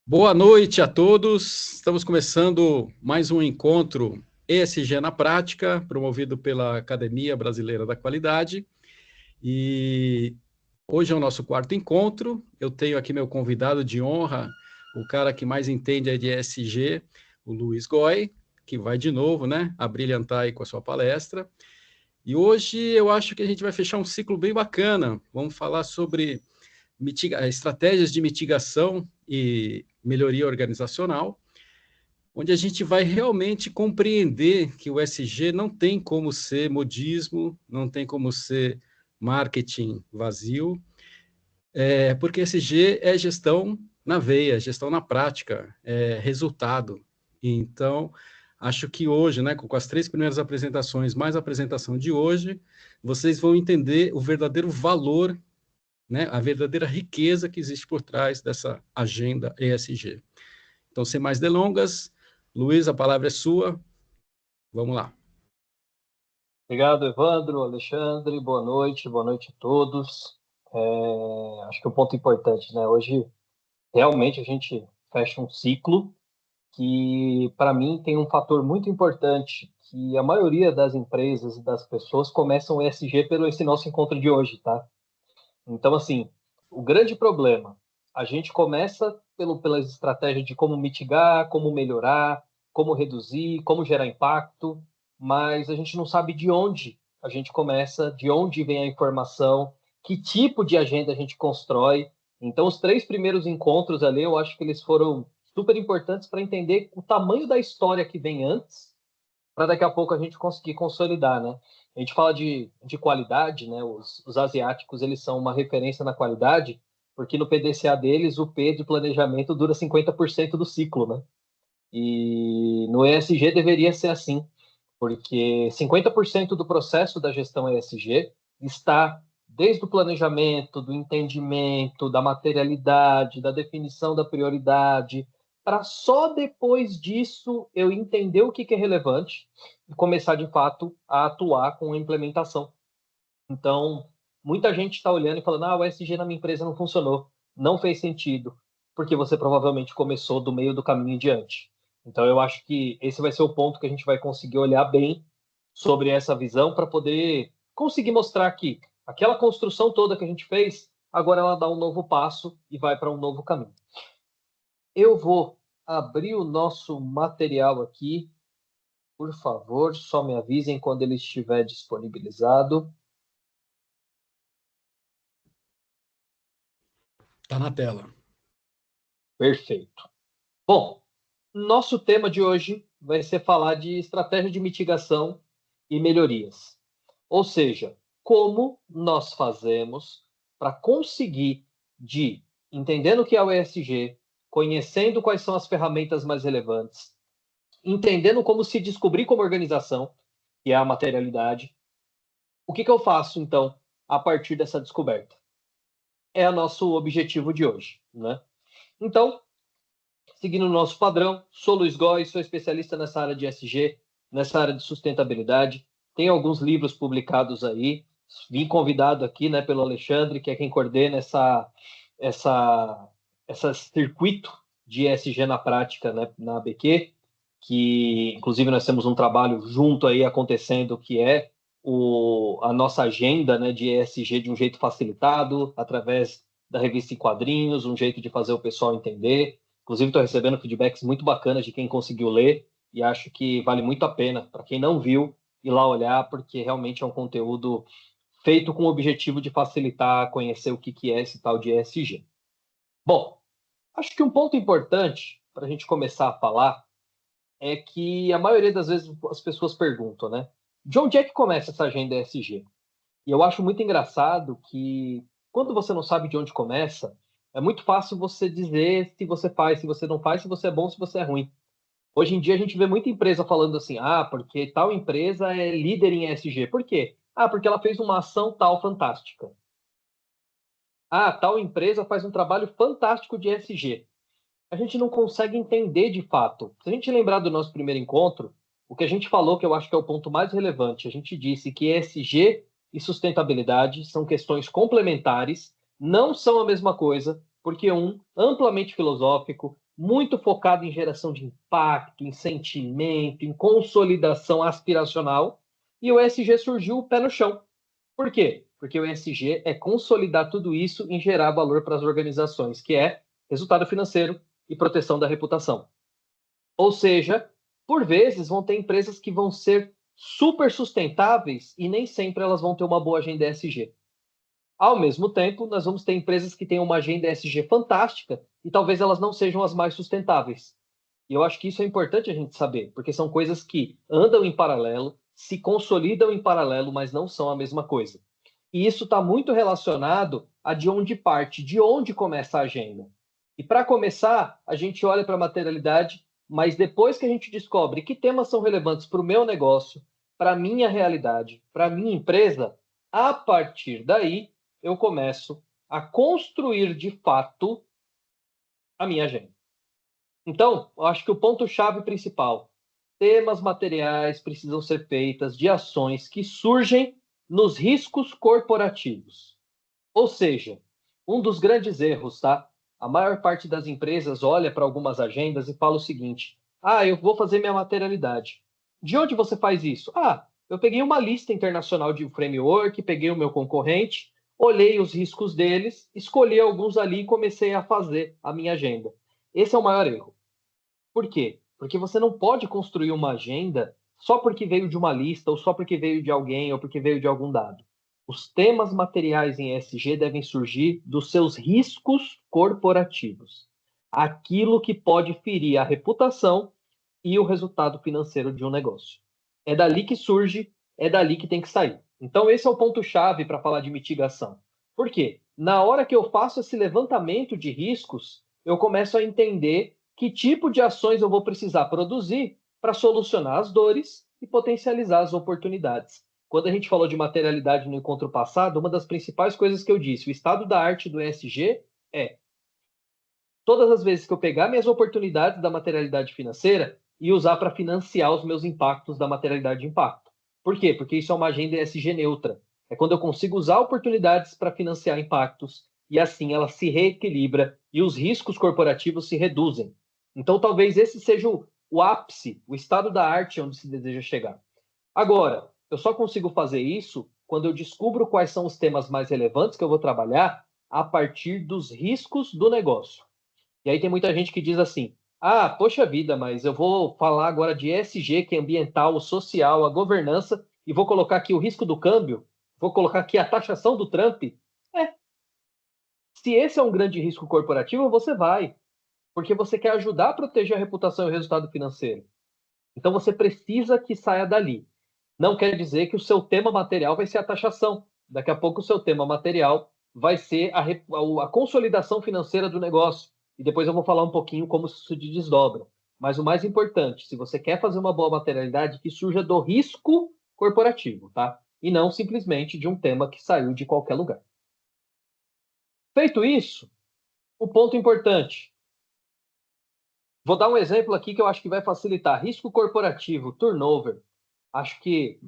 Boa noite a todos. Estamos começando mais um encontro ESG na Prática, promovido pela Academia Brasileira da Qualidade. E hoje é o nosso quarto encontro. Eu tenho aqui meu convidado de honra, o cara que mais entende de ESG, o Luiz Goy, que vai de novo, né, abrilhantar aí com a sua palestra. E hoje eu acho que a gente vai fechar um ciclo bem bacana. Vamos falar sobre estratégias de mitigação e melhoria organizacional, onde a gente vai realmente compreender que o SG não tem como ser modismo, não tem como ser marketing vazio, porque SG é gestão na veia, gestão na prática, é resultado. Então, acho que hoje, né, com as três primeiras apresentações, mais a apresentação de hoje, vocês vão entender o verdadeiro valor, né, a verdadeira riqueza que existe por trás dessa agenda ESG. Então, sem mais delongas, Luiz, a palavra é sua. Vamos lá. Obrigado, Evandro, Alexandre, boa noite a todos. Acho que o ponto importante, né? Hoje, realmente, a gente fecha um ciclo que, para mim, tem um fator muito importante, que a maioria das empresas e das pessoas começam o ESG pelo esse nosso encontro de hoje, tá? Então, assim, o grande problema, a gente começa pelas estratégias de como mitigar, como melhorar, como reduzir, como gerar impacto, mas a gente não sabe de onde a gente começa, de onde vem a informação, que tipo de agenda a gente constrói. Então, os três primeiros encontros ali, eu acho que eles foram super importantes para entender o tamanho da história que vem antes, para daqui a pouco a gente conseguir consolidar, né? A gente fala de qualidade, né? Os asiáticos, eles são uma referência na qualidade, porque no PDCA deles, o P de planejamento dura 50% do ciclo, né? E no ESG deveria ser assim, porque 50% do processo da gestão ESG está desde o planejamento, do entendimento, da materialidade, da definição da prioridade, para só depois disso eu entender o que é relevante e começar de fato a atuar com a implementação. Então, muita gente está olhando e falando: o ESG na minha empresa não funcionou, não fez sentido, porque você provavelmente começou do meio do caminho em diante. Então, eu acho que esse vai ser o ponto que a gente vai conseguir olhar bem sobre essa visão para poder conseguir mostrar que aquela construção toda que a gente fez, agora ela dá um novo passo e vai para um novo caminho. Eu vou abrir o nosso material aqui. Por favor, só me avisem quando ele estiver disponibilizado. Está na tela. Perfeito. Bom, nosso tema de hoje vai ser falar de estratégia de mitigação e melhorias. Ou seja, como nós fazemos para conseguir entendendo o que é o ESG, conhecendo quais são as ferramentas mais relevantes, entendendo como se descobrir como organização, que é a materialidade, o que eu faço, então, a partir dessa descoberta? É o nosso objetivo de hoje, né? Então, seguindo o nosso padrão, sou Luiz Góes, sou especialista nessa área de ESG, nessa área de sustentabilidade. Tenho alguns livros publicados aí. Vim convidado aqui, né, pelo Alexandre, que é quem coordena essa circuito de ESG na prática, né, na ABQ, que inclusive nós temos um trabalho junto aí acontecendo, que é a nossa agenda, né, de ESG de um jeito facilitado, através da revista em quadrinhos, um jeito de fazer o pessoal entender. Inclusive, estou recebendo feedbacks muito bacanas de quem conseguiu ler e acho que vale muito a pena, para quem não viu, ir lá olhar, porque realmente é um conteúdo feito com o objetivo de facilitar conhecer o que é esse tal de ESG. Bom, acho que um ponto importante para a gente começar a falar é que a maioria das vezes as pessoas perguntam, né? De onde é que começa essa agenda ESG? E eu acho muito engraçado que quando você não sabe de onde começa, é muito fácil você dizer se você faz, se você não faz, se você é bom, se você é ruim. Hoje em dia a gente vê muita empresa falando assim: porque tal empresa é líder em ESG. Por quê? Porque ela fez uma ação tal fantástica. Tal empresa faz um trabalho fantástico de ESG. A gente não consegue entender de fato. Se a gente lembrar do nosso primeiro encontro, o que a gente falou, que eu acho que é o ponto mais relevante, a gente disse que ESG e sustentabilidade são questões complementares, não são a mesma coisa, porque um amplamente filosófico, muito focado em geração de impacto, em sentimento, em consolidação aspiracional, e o ESG surgiu pé no chão. Por quê? Porque o ESG é consolidar tudo isso em gerar valor para as organizações, que é resultado financeiro e proteção da reputação. Ou seja, por vezes vão ter empresas que vão ser super sustentáveis e nem sempre elas vão ter uma boa agenda ESG. Ao mesmo tempo, nós vamos ter empresas que têm uma agenda ESG fantástica e talvez elas não sejam as mais sustentáveis. E eu acho que isso é importante a gente saber, porque são coisas que andam em paralelo, se consolidam em paralelo, mas não são a mesma coisa. E isso está muito relacionado a de onde parte, de onde começa a agenda. E para começar, a gente olha para a materialidade, mas depois que a gente descobre que temas são relevantes para o meu negócio, para a minha realidade, para a minha empresa, a partir daí eu começo a construir de fato a minha agenda. Então, eu acho que o ponto-chave principal, temas materiais precisam ser feitas de ações que surgem nos riscos corporativos. Ou seja, um dos grandes erros, tá? A maior parte das empresas olha para algumas agendas e fala o seguinte: eu vou fazer minha materialidade. De onde você faz isso? Eu peguei uma lista internacional de framework, peguei o meu concorrente, olhei os riscos deles, escolhi alguns ali e comecei a fazer a minha agenda. Esse é o maior erro. Por quê? Porque você não pode construir uma agenda só porque veio de uma lista, ou só porque veio de alguém, ou porque veio de algum dado. Os temas materiais em ESG devem surgir dos seus riscos corporativos. Aquilo que pode ferir a reputação e o resultado financeiro de um negócio. É dali que surge, é dali que tem que sair. Então, esse é o ponto-chave para falar de mitigação. Por quê? Na hora que eu faço esse levantamento de riscos, eu começo a entender que tipo de ações eu vou precisar produzir para solucionar as dores e potencializar as oportunidades. Quando a gente falou de materialidade no encontro passado, uma das principais coisas que eu disse, o estado da arte do ESG é todas as vezes que eu pegar minhas oportunidades da materialidade financeira e usar para financiar os meus impactos da materialidade de impacto. Por quê? Porque isso é uma agenda ESG neutra. É quando eu consigo usar oportunidades para financiar impactos e assim ela se reequilibra e os riscos corporativos se reduzem. Então, talvez esse seja o ápice, o estado da arte onde se deseja chegar. Agora, eu só consigo fazer isso quando eu descubro quais são os temas mais relevantes que eu vou trabalhar a partir dos riscos do negócio. E aí tem muita gente que diz assim: poxa vida, mas eu vou falar agora de ESG, que é ambiental, o social, a governança, e vou colocar aqui o risco do câmbio, vou colocar aqui a taxação do Trump. Se esse é um grande risco corporativo, você vai, porque você quer ajudar a proteger a reputação e o resultado financeiro. Então você precisa que saia dali. Não quer dizer que o seu tema material vai ser a taxação. Daqui a pouco o seu tema material vai ser a consolidação financeira do negócio. E depois eu vou falar um pouquinho como isso se desdobra. Mas o mais importante, se você quer fazer uma boa materialidade, que surja do risco corporativo, tá? E não simplesmente de um tema que saiu de qualquer lugar. Feito isso, o ponto importante. Vou dar um exemplo aqui que eu acho que vai facilitar. Risco corporativo, turnover. Acho que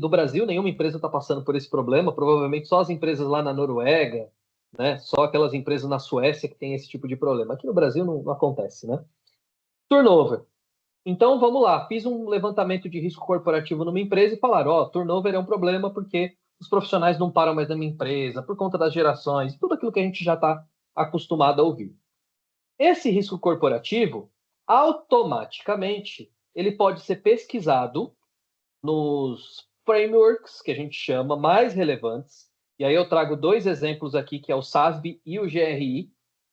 do Brasil nenhuma empresa está passando por esse problema, provavelmente só as empresas lá na Noruega, né? Só aquelas empresas na Suécia que têm esse tipo de problema. Aqui no Brasil não acontece, né? Turnover. Então, vamos lá, fiz um levantamento de risco corporativo numa empresa e falaram, turnover é um problema porque os profissionais não param mais na minha empresa, por conta das gerações, tudo aquilo que a gente já está acostumado a ouvir. Esse risco corporativo, automaticamente, ele pode ser pesquisado nos frameworks, que a gente chama, mais relevantes. E aí eu trago dois exemplos aqui, que é o SASB e o GRI.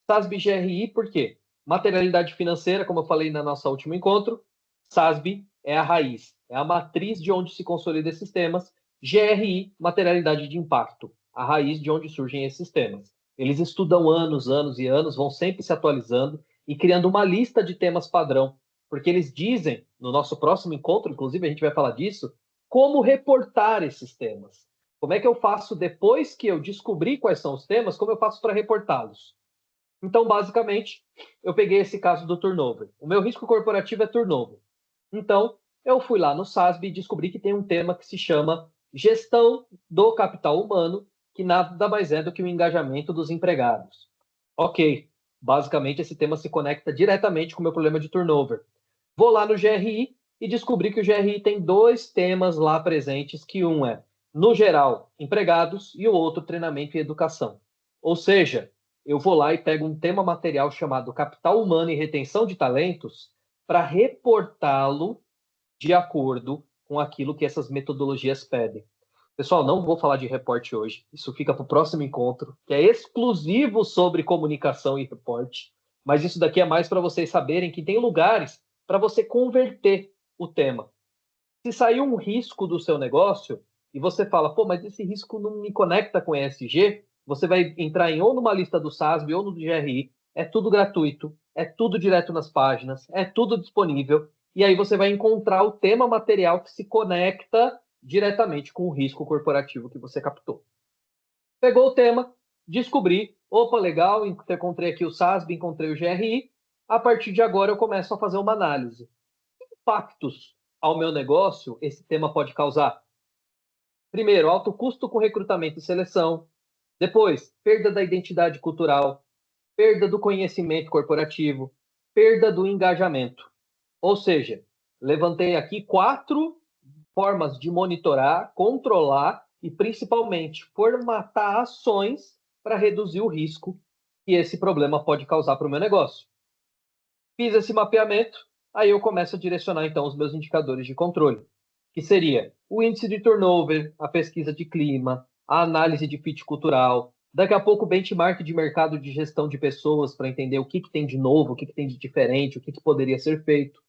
SASB e GRI, por quê? Materialidade financeira, como eu falei no nosso último encontro, SASB é a raiz, é a matriz de onde se consolidam esses temas. GRI, materialidade de impacto, a raiz de onde surgem esses temas. Eles estudam anos, anos e anos, vão sempre se atualizando e criando uma lista de temas padrão, porque eles dizem, no nosso próximo encontro, inclusive a gente vai falar disso, como reportar esses temas. Como é que eu faço depois que eu descobri quais são os temas, como eu faço para reportá-los? Então, basicamente, eu peguei esse caso do turnover. O meu risco corporativo é turnover. Então, eu fui lá no SASB e descobri que tem um tema que se chama gestão do capital humano, que nada mais é do que o engajamento dos empregados. Ok, Basicamente, esse tema se conecta diretamente com o meu problema de turnover. Vou lá no GRI e descobri que o GRI tem 2 temas lá presentes, que um é, no geral, empregados, e o outro, treinamento e educação. Ou seja, eu vou lá e pego um tema material chamado Capital Humano e Retenção de Talentos para reportá-lo de acordo com aquilo que essas metodologias pedem. Pessoal, não vou falar de reporte hoje. Isso fica para o próximo encontro, que é exclusivo sobre comunicação e reporte. Mas isso daqui é mais para vocês saberem que tem lugares para você converter o tema. Se sair um risco do seu negócio e você fala, pô, mas esse risco não me conecta com ESG, você vai entrar ou numa lista do SASB ou no do GRI. É tudo gratuito, é tudo direto nas páginas, é tudo disponível. E aí você vai encontrar o tema material que se conecta diretamente com o risco corporativo que você captou. Pegou o tema, descobri, opa, legal, encontrei aqui o SASB, encontrei o GRI, a partir de agora eu começo a fazer uma análise. Que impactos ao meu negócio esse tema pode causar? Primeiro, alto custo com recrutamento e seleção. Depois, perda da identidade cultural, perda do conhecimento corporativo, perda do engajamento. Ou seja, levantei aqui 4 formas de monitorar, controlar e, principalmente, formatar ações para reduzir o risco que esse problema pode causar para o meu negócio. Fiz esse mapeamento, aí eu começo a direcionar, então, os meus indicadores de controle, que seria o índice de turnover, a pesquisa de clima, a análise de fit cultural, daqui a pouco o benchmark de mercado de gestão de pessoas para entender o que tem de novo, o que tem de diferente, o que poderia ser feito.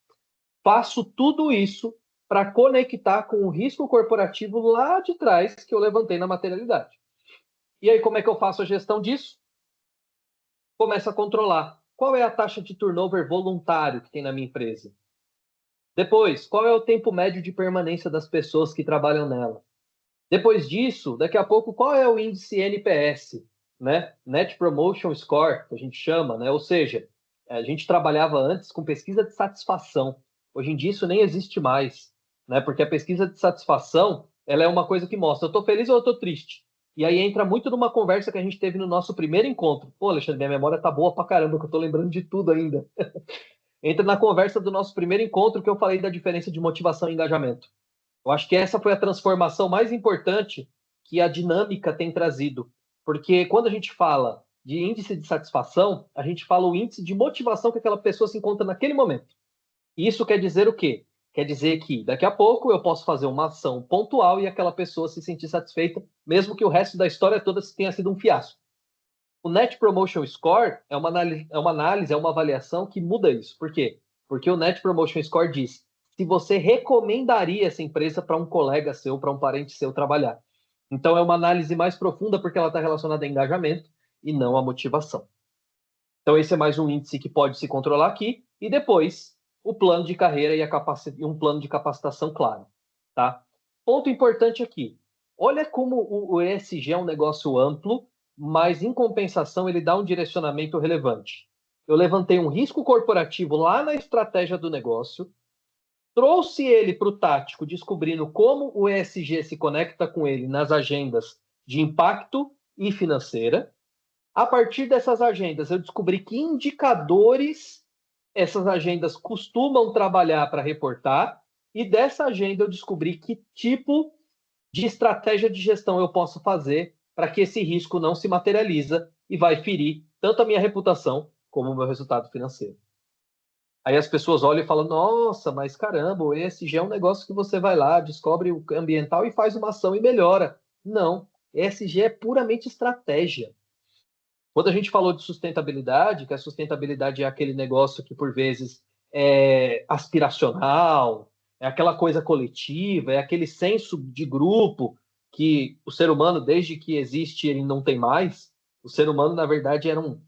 Faço tudo isso para conectar com o risco corporativo lá de trás que eu levantei na materialidade. E aí, como é que eu faço a gestão disso? Começo a controlar. Qual é a taxa de turnover voluntário que tem na minha empresa? Depois, qual é o tempo médio de permanência das pessoas que trabalham nela? Depois disso, daqui a pouco, qual é o índice NPS, né? Net Promotion Score, que a gente chama, né? Ou seja, a gente trabalhava antes com pesquisa de satisfação. Hoje em dia isso nem existe mais, né? Porque a pesquisa de satisfação, ela é uma coisa que mostra, eu estou feliz ou eu estou triste? E aí entra muito numa conversa que a gente teve no nosso primeiro encontro. Pô, Alexandre, minha memória tá boa pra caramba, que eu tô lembrando de tudo ainda. Entra na conversa do nosso primeiro encontro que eu falei da diferença de motivação e engajamento. Eu acho que essa foi a transformação mais importante que a dinâmica tem trazido. Porque quando a gente fala de índice de satisfação, a gente fala o índice de motivação que aquela pessoa se encontra naquele momento. E isso quer dizer o quê? Quer dizer que daqui a pouco eu posso fazer uma ação pontual e aquela pessoa se sentir satisfeita, mesmo que o resto da história toda tenha sido um fiasco. O Net Promotion Score é uma análise, é uma avaliação que muda isso. Por quê? Porque o Net Promotion Score diz se você recomendaria essa empresa para um colega seu, para um parente seu trabalhar. Então, é uma análise mais profunda porque ela está relacionada a engajamento e não a motivação. Então, esse é mais um índice que pode se controlar aqui. E depois, o plano de carreira e um plano de capacitação claro. Tá? Ponto importante aqui. Olha como o ESG é um negócio amplo, mas, em compensação, ele dá um direcionamento relevante. Eu levantei um risco corporativo lá na estratégia do negócio, trouxe ele para o tático, descobrindo como o ESG se conecta com ele nas agendas de impacto e financeira. A partir dessas agendas, eu descobri que indicadores essas agendas costumam trabalhar para reportar, e dessa agenda eu descobri que tipo de estratégia de gestão eu posso fazer para que esse risco não se materializa e vai ferir tanto a minha reputação como o meu resultado financeiro. Aí as pessoas olham e falam, nossa, mas caramba, o ESG é um negócio que você vai lá, descobre o ambiental e faz uma ação e melhora. Não, ESG é puramente estratégia. Quando a gente falou de sustentabilidade, que a sustentabilidade é aquele negócio que por vezes é aspiracional, é aquela coisa coletiva, é aquele senso de grupo que o ser humano, desde que existe, ele não tem mais. O ser humano, na verdade, era um...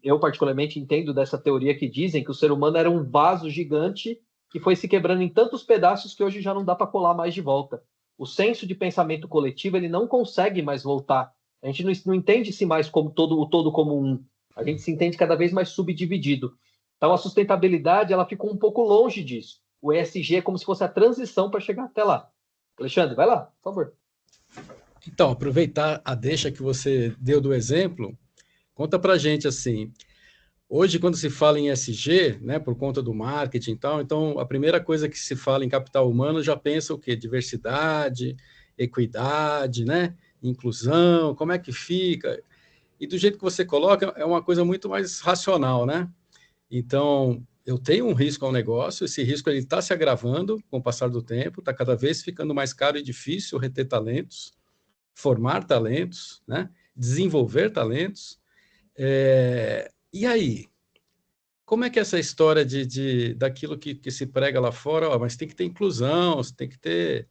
eu particularmente entendo dessa teoria que dizem que o ser humano era um vaso gigante que foi se quebrando em tantos pedaços que hoje já não dá para colar mais de volta. O senso de pensamento coletivo ele não consegue mais voltar. A gente não entende-se mais como o todo como um. A gente se entende cada vez mais subdividido. Então, a sustentabilidade ela ficou um pouco longe disso. O ESG é como se fosse a transição para chegar até lá. Alexandre, vai lá, por favor. Então, aproveitar a deixa que você deu do exemplo, Conta para a gente, assim, hoje, quando se fala em ESG, né, por conta do marketing e tal, então a primeira coisa que se fala em capital humano já pensa o quê? Diversidade, equidade, né, inclusão, como é que fica? E do jeito que você coloca, é uma coisa muito mais racional, né? Então, eu tenho um risco ao negócio, esse risco ele está se agravando com o passar do tempo, está cada vez ficando mais caro e difícil reter talentos, formar talentos, né? Desenvolver talentos. E aí? Como é que é essa história daquilo que se prega lá fora? Ó, mas tem que ter inclusão, tem que ter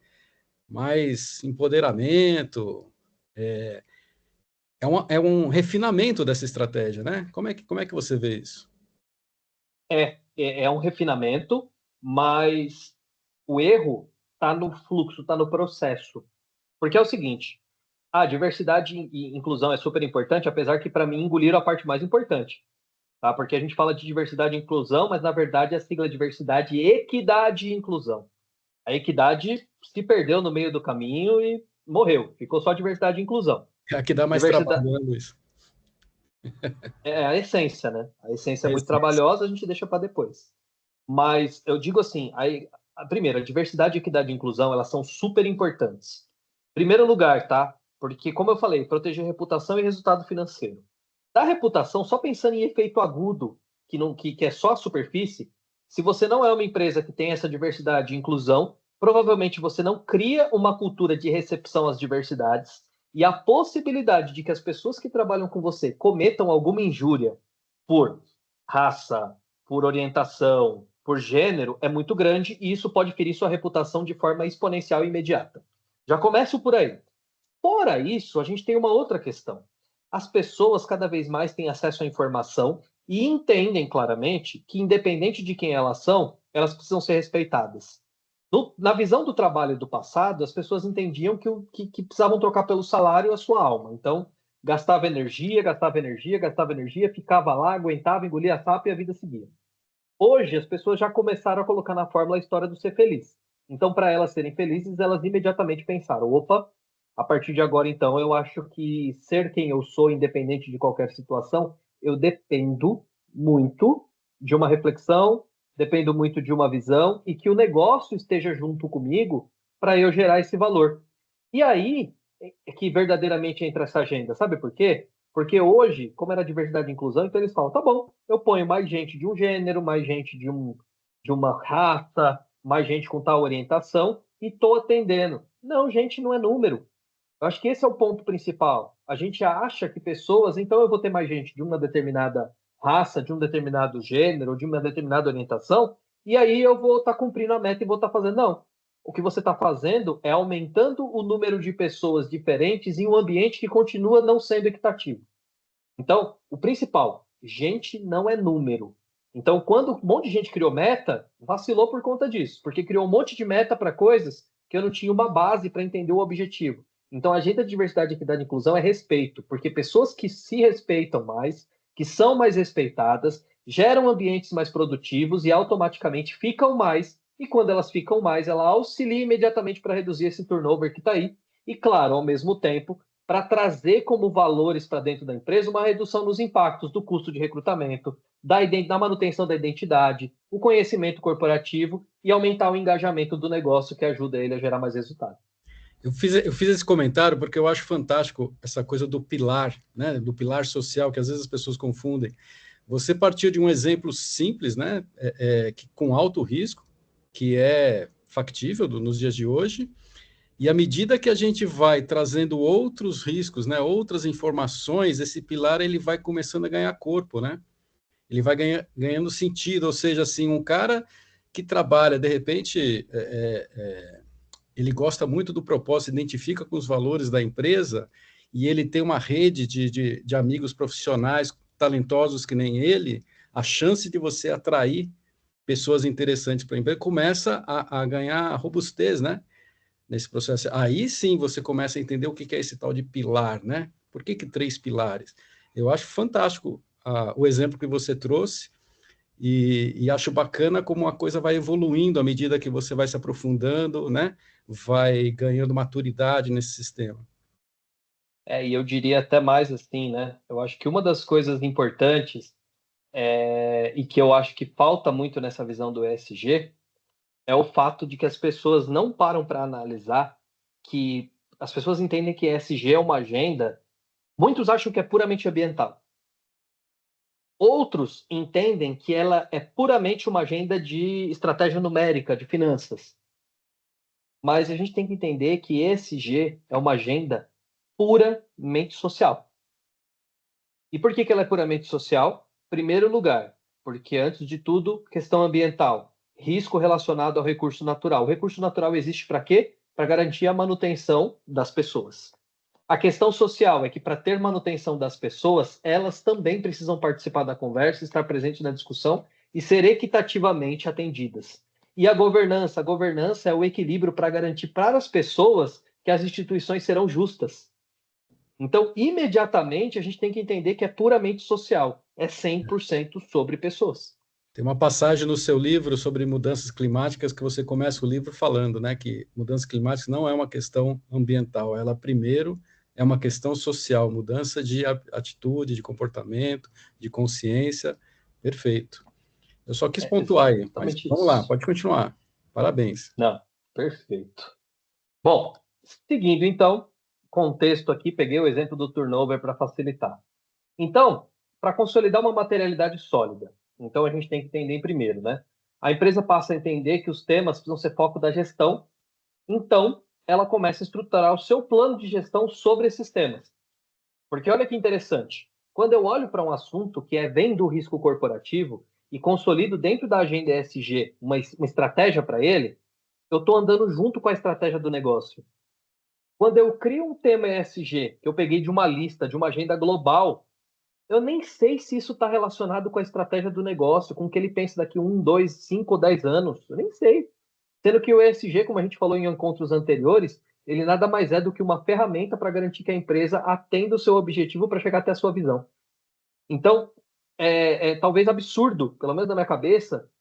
mais empoderamento. É um refinamento dessa estratégia, né? Como é que você vê isso? É um refinamento, mas o erro está no fluxo, está no processo. Porque é o seguinte, a diversidade e inclusão é super importante, apesar que, para mim, engoliram a parte mais importante. Tá? Porque a gente fala de diversidade e inclusão, mas, na verdade, a sigla é diversidade, equidade e inclusão. A equidade se perdeu no meio do caminho e morreu. Ficou só diversidade e inclusão. Aqui dá mais Diversidade trabalho, Luiz. é a essência, né? A essência é É muito isso. trabalhosa, a gente deixa para depois. Mas eu digo assim, primeiro, a diversidade, equidade e inclusão, elas são super importantes. Primeiro lugar, tá? Porque, como eu falei, proteger reputação e resultado financeiro. Da reputação, só pensando em efeito agudo, que é só a superfície, se você não é uma empresa que tem essa diversidade e inclusão, provavelmente você não cria uma cultura de recepção às diversidades, e a possibilidade de que as pessoas que trabalham com você cometam alguma injúria por raça, por orientação, por gênero, é muito grande, e isso pode ferir sua reputação de forma exponencial e imediata. Já começo por aí. Fora isso, a gente tem uma outra questão. As pessoas cada vez mais têm acesso à informação e entendem claramente que, independente de quem elas são, elas precisam ser respeitadas. Na visão do trabalho do passado, as pessoas entendiam que precisavam trocar pelo salário a sua alma. Então, gastava energia, gastava energia, gastava energia, ficava lá, aguentava, engolia a sapo e a vida seguia. Hoje, as pessoas já começaram a colocar na fórmula a história do ser feliz. Então, para elas serem felizes, elas imediatamente pensaram: opa, a partir de agora, então, eu acho que ser quem eu sou, independente de qualquer situação, eu dependo muito de uma reflexão, dependo muito de uma visão e que o negócio esteja junto comigo para eu gerar esse valor. E aí é que verdadeiramente entra essa agenda. Sabe por quê? Porque hoje, como era diversidade e inclusão, então eles falam: tá bom, eu ponho mais gente de um gênero, mais gente de uma raça, mais gente com tal orientação e estou atendendo. Não, gente, não é número. Eu acho que esse é o ponto principal. A gente acha que pessoas, então eu vou ter mais gente de uma determinada raça, de um determinado gênero, de uma determinada orientação, e aí eu vou estar cumprindo a meta e vou estar fazendo. Não. O que você está fazendo é aumentando o número de pessoas diferentes em um ambiente que continua não sendo equitativo. Então, o principal, gente não é número. Então, quando um monte de gente criou meta, vacilou por conta disso, porque criou um monte de meta para coisas que eu não tinha uma base para entender o objetivo. Então, a agenda de diversidade, equidade e inclusão é respeito, porque pessoas que se respeitam mais, que são mais respeitadas, geram ambientes mais produtivos e automaticamente ficam mais. E quando elas ficam mais, ela auxilia imediatamente para reduzir esse turnover que está aí. E, claro, ao mesmo tempo, para trazer como valores para dentro da empresa uma redução nos impactos do custo de recrutamento, da manutenção da identidade, o conhecimento corporativo e aumentar o engajamento do negócio, que ajuda ele a gerar mais resultado. Eu fiz esse comentário porque eu acho fantástico essa coisa do pilar, né, do pilar social, que às vezes as pessoas confundem. Você partiu de um exemplo simples, né, com alto risco, que é factível nos dias de hoje, e à medida que a gente vai trazendo outros riscos, né, outras informações, esse pilar ele vai começando a ganhar corpo, né? Ele vai ganhando sentido, ou seja, assim, um cara que trabalha, de repente, ele gosta muito do propósito, se identifica com os valores da empresa e ele tem uma rede de amigos profissionais talentosos que nem ele, a chance de você atrair pessoas interessantes para a empresa começa a ganhar robustez, né? Nesse processo. Aí sim você começa a entender o que é esse tal de pilar, né? Por que 3 pilares? Eu acho fantástico o exemplo que você trouxe e acho bacana como a coisa vai evoluindo à medida que você vai se aprofundando, né? Vai ganhando maturidade nesse sistema. E eu diria até mais assim, né? Eu acho que uma das coisas importantes e que eu acho que falta muito nessa visão do ESG é o fato de que as pessoas não param para analisar que as pessoas entendem que ESG é uma agenda, muitos acham que é puramente ambiental. Outros entendem que ela é puramente uma agenda de estratégia numérica, de finanças. Mas a gente tem que entender que ESG é uma agenda puramente social. E por que ela é puramente social? Primeiro lugar, porque antes de tudo, questão ambiental, risco relacionado ao recurso natural. O recurso natural existe para quê? Para garantir a manutenção das pessoas. A questão social é que para ter manutenção das pessoas, elas também precisam participar da conversa, estar presente na discussão e ser equitativamente atendidas. E a governança é o equilíbrio para garantir para as pessoas que as instituições serão justas. Então, imediatamente, a gente tem que entender que é puramente social, é 100% sobre pessoas. Tem uma passagem no seu livro sobre mudanças climáticas que você começa o livro falando, né, que mudanças climáticas não é uma questão ambiental, ela primeiro é uma questão social, mudança de atitude, de comportamento, de consciência. Perfeito. Eu só quis pontuar aí, mas Exatamente vamos lá, isso. pode continuar. Parabéns. Não, perfeito. Bom, seguindo então, contexto aqui, peguei o exemplo do turnover para facilitar. Então, para consolidar uma materialidade sólida, então a gente tem que entender primeiro, né? A empresa passa a entender que os temas precisam ser foco da gestão, então ela começa a estruturar o seu plano de gestão sobre esses temas. Porque olha que interessante, quando eu olho para um assunto que vem do risco corporativo e consolido dentro da agenda ESG uma estratégia para ele, eu estou andando junto com a estratégia do negócio. Quando eu crio um tema ESG, que eu peguei de uma lista, de uma agenda global, eu nem sei se isso está relacionado com a estratégia do negócio, com o que ele pensa daqui 1, 2, 5 ou 10 anos. Eu nem sei. Sendo que o ESG, como a gente falou em encontros anteriores, ele nada mais é do que uma ferramenta para garantir que a empresa atenda o seu objetivo para chegar até a sua visão. Então, é talvez absurdo, pelo menos na minha cabeça,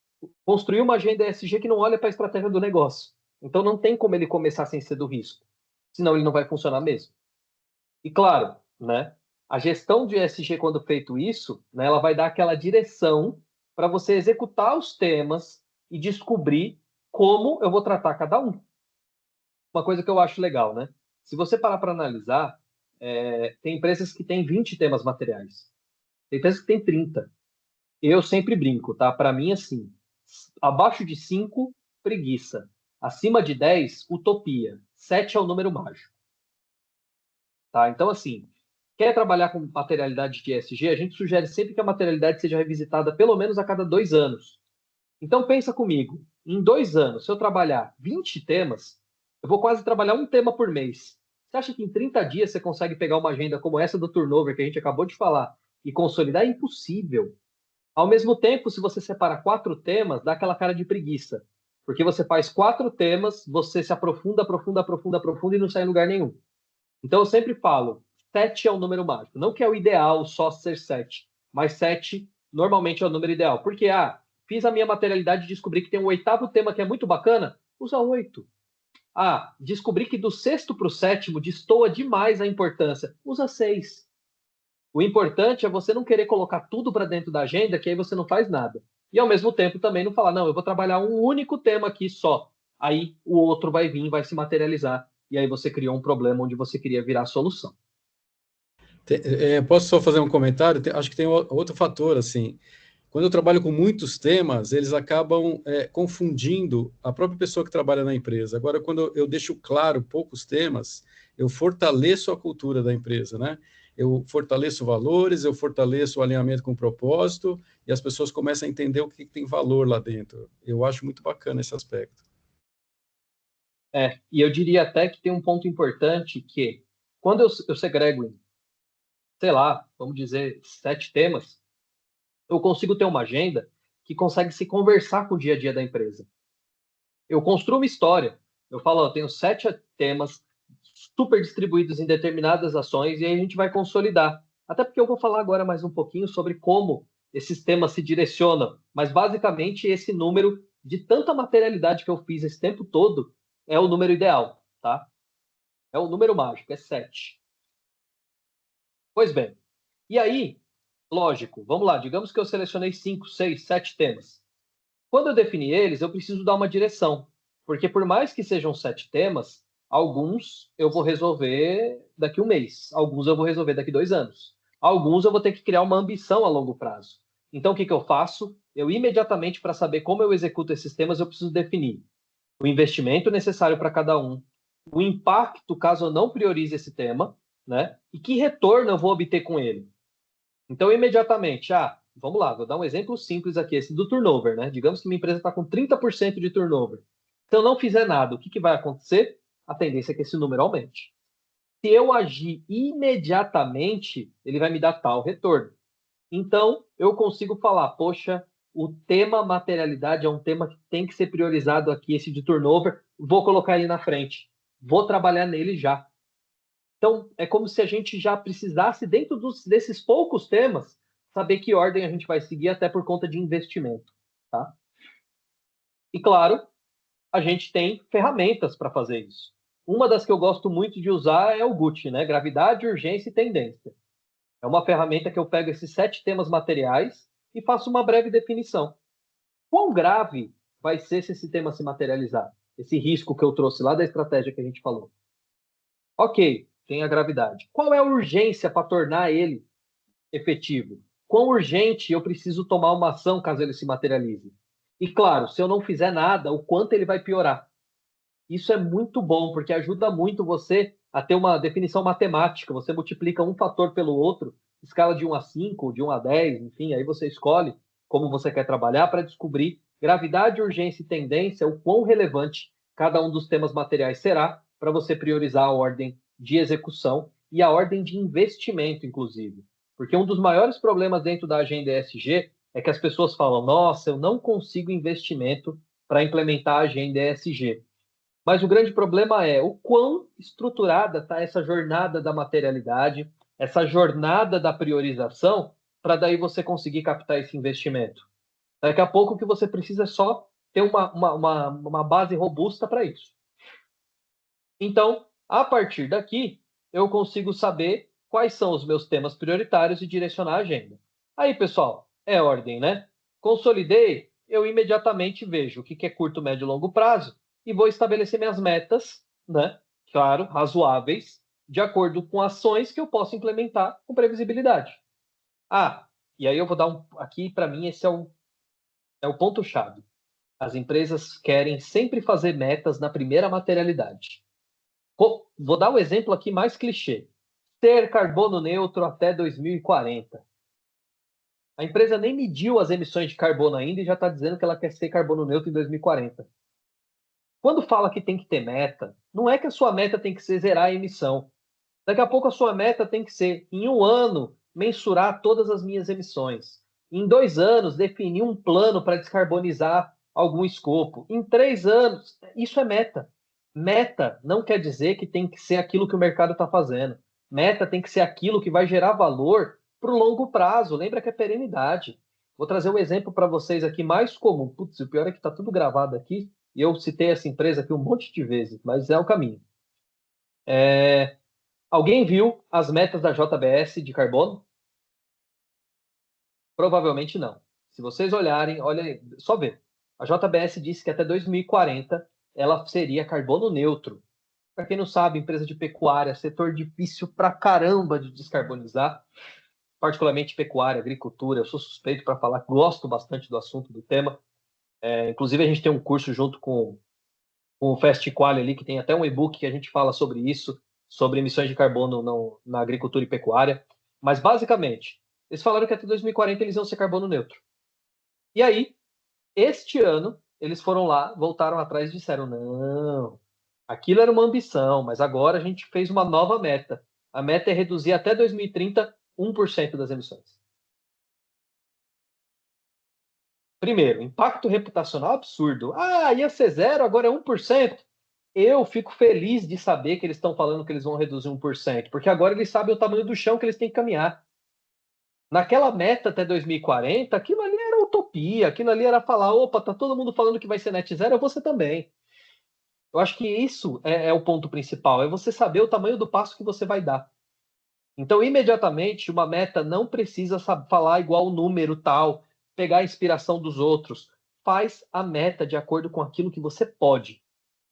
construir uma agenda ESG que não olha para a estratégia do negócio. Então, não tem como ele começar sem ser do risco. Senão, ele não vai funcionar mesmo. E claro, né, a gestão de ESG, quando feito isso, né, ela vai dar aquela direção para você executar os temas e descobrir como eu vou tratar cada um. Uma coisa que eu acho legal, né? Se você parar para analisar, tem empresas que têm 20 temas materiais. Tem empresas que têm 30. Eu sempre brinco, tá? Para mim, assim, abaixo de 5, preguiça. Acima de 10, utopia. 7 é o número mágico. Tá? Então, assim, quer trabalhar com materialidade de ESG, a gente sugere sempre que a materialidade seja revisitada pelo menos a cada 2 anos. Então, pensa comigo, em 2 anos, se eu trabalhar 20 temas, eu vou quase trabalhar um tema por mês. Você acha que em 30 dias você consegue pegar uma agenda como essa do turnover que a gente acabou de falar e consolidar? É impossível. Ao mesmo tempo, se você separa 4 temas, dá aquela cara de preguiça. Porque você faz 4 temas, você se aprofunda, aprofunda, aprofunda, aprofunda e não sai em lugar nenhum. Então, eu sempre falo, 7 é o número mágico. Não que é o ideal só ser 7, mas 7 normalmente é o número ideal. Porque, fiz a minha materialidade e descobri que tem um 8º tema que é muito bacana, usa 8. Descobri que do 6º para o 7º destoa demais a importância, usa 6. O importante é você não querer colocar tudo para dentro da agenda, que aí você não faz nada. E, ao mesmo tempo, também não falar, não, eu vou trabalhar um único tema aqui só. Aí o outro vai vir, vai se materializar e aí você criou um problema onde você queria virar a solução. Posso só fazer um comentário? Acho que tem outro fator, assim, quando eu trabalho com muitos temas, eles acabam confundindo a própria pessoa que trabalha na empresa. Agora, quando eu deixo claro poucos temas, eu fortaleço a cultura da empresa, né? Eu fortaleço valores, eu fortaleço o alinhamento com o propósito, e as pessoas começam a entender o que tem valor lá dentro. Eu acho muito bacana esse aspecto. E eu diria até que tem um ponto importante que, quando eu segrego em, sei lá, vamos dizer, 7 temas, eu consigo ter uma agenda que consegue se conversar com o dia a dia da empresa. Eu construo uma história. Eu falo, eu tenho 7 temas super distribuídos em determinadas ações e aí a gente vai consolidar. Até porque eu vou falar agora mais um pouquinho sobre como esses temas se direcionam. Mas, basicamente, esse número, de tanta materialidade que eu fiz esse tempo todo, é o número ideal, tá? É o número mágico, é 7. Pois bem, e aí, lógico, vamos lá, digamos que eu selecionei 5, 6, 7 temas. Quando eu defini eles, eu preciso dar uma direção, porque por mais que sejam 7 temas, alguns eu vou resolver daqui 1 mês, alguns eu vou resolver daqui 2 anos, alguns eu vou ter que criar uma ambição a longo prazo. Então, o que eu faço? Eu imediatamente, para saber como eu executo esses temas, eu preciso definir o investimento necessário para cada um, o impacto caso eu não priorize esse tema, né? E que retorno eu vou obter com ele. Então, imediatamente, vamos lá, vou dar um exemplo simples aqui, esse do turnover, né? Digamos que minha empresa está com 30% de turnover. Se eu não fizer nada, o que vai acontecer? A tendência é que esse número aumente. Se eu agir imediatamente, ele vai me dar tal retorno. Então, eu consigo falar, poxa, o tema materialidade é um tema que tem que ser priorizado aqui, esse de turnover, vou colocar ele na frente. Vou trabalhar nele já. Então, é como se a gente já precisasse, dentro desses poucos temas, saber que ordem a gente vai seguir, até por conta de investimento. Tá? E, claro, a gente tem ferramentas para fazer isso. Uma das que eu gosto muito de usar é o GUT, né? Gravidade, urgência e tendência. É uma ferramenta que eu pego esses 7 temas materiais e faço uma breve definição. Quão grave vai ser se esse tema se materializar? Esse risco que eu trouxe lá da estratégia que a gente falou. Ok, tem a gravidade. Qual é a urgência para tornar ele efetivo? Quão urgente eu preciso tomar uma ação caso ele se materialize? E claro, se eu não fizer nada, o quanto ele vai piorar? Isso é muito bom, porque ajuda muito você a ter uma definição matemática. Você multiplica um fator pelo outro, escala de 1 a 5, de 1 a 10, enfim, aí você escolhe como você quer trabalhar para descobrir gravidade, urgência e tendência, o quão relevante cada um dos temas materiais será para você priorizar a ordem de execução e a ordem de investimento, inclusive. Porque um dos maiores problemas dentro da agenda ESG é que as pessoas falam: nossa, eu não consigo investimento para implementar a agenda ESG. Mas o grande problema é o quão estruturada está essa jornada da materialidade, essa jornada da priorização, para daí você conseguir captar esse investimento. Daqui a pouco o que você precisa é só ter uma base robusta para isso. Então, a partir daqui, eu consigo saber quais são os meus temas prioritários e direcionar a agenda. Aí, pessoal, é ordem, né? Consolidei, eu imediatamente vejo o que é curto, médio e longo prazo e vou estabelecer minhas metas, né? Claro, razoáveis, de acordo com ações que eu posso implementar com previsibilidade. E aí eu vou dar aqui, para mim, esse é o ponto-chave. As empresas querem sempre fazer metas na primeira materialidade. Vou dar um exemplo aqui mais clichê. Ser carbono neutro até 2040. A empresa nem mediu as emissões de carbono ainda e já está dizendo que ela quer ser carbono neutro em 2040. Quando fala que tem que ter meta, não é que a sua meta tem que ser zerar a emissão. Daqui a pouco a sua meta tem que ser, em 1 ano, mensurar todas as minhas emissões. Em 2 anos, definir um plano para descarbonizar algum escopo. Em 3 anos, isso é meta. Meta não quer dizer que tem que ser aquilo que o mercado está fazendo. Meta tem que ser aquilo que vai gerar valor para o longo prazo. Lembra que é perenidade. Vou trazer um exemplo para vocês aqui mais comum. Putz, o pior é que está tudo gravado aqui. E eu citei essa empresa aqui um monte de vezes, mas é o caminho. Alguém viu as metas da JBS de carbono? Provavelmente não. Se vocês olharem, olha, só ver. A JBS disse que até 2040 ela seria carbono neutro. Para quem não sabe, empresa de pecuária, setor difícil pra caramba de descarbonizar, particularmente pecuária, agricultura. Eu sou suspeito para falar, gosto bastante do assunto, do tema. Inclusive, a gente tem um curso junto com o Fast Quali ali, que tem até um e-book que a gente fala sobre isso, sobre emissões de carbono na agricultura e pecuária. Mas, basicamente, eles falaram que até 2040 eles iam ser carbono neutro. E aí, este ano, eles foram lá, voltaram atrás e disseram: não, aquilo era uma ambição, mas agora a gente fez uma nova meta. A meta é reduzir até 2030 1% das emissões. Primeiro, impacto reputacional absurdo. Ia ser zero, agora é 1%. Eu fico feliz de saber que eles estão falando que eles vão reduzir 1%, porque agora eles sabem o tamanho do chão que eles têm que caminhar. Naquela meta até 2040, aquilo ali era utopia, aquilo ali era falar: opa, tá todo mundo falando que vai ser net zero, eu vou ser também. Eu acho que isso é o ponto principal, é você saber o tamanho do passo que você vai dar. Então, imediatamente, uma meta não precisa falar igual o número tal, pegar a inspiração dos outros. Faz a meta de acordo com aquilo que você pode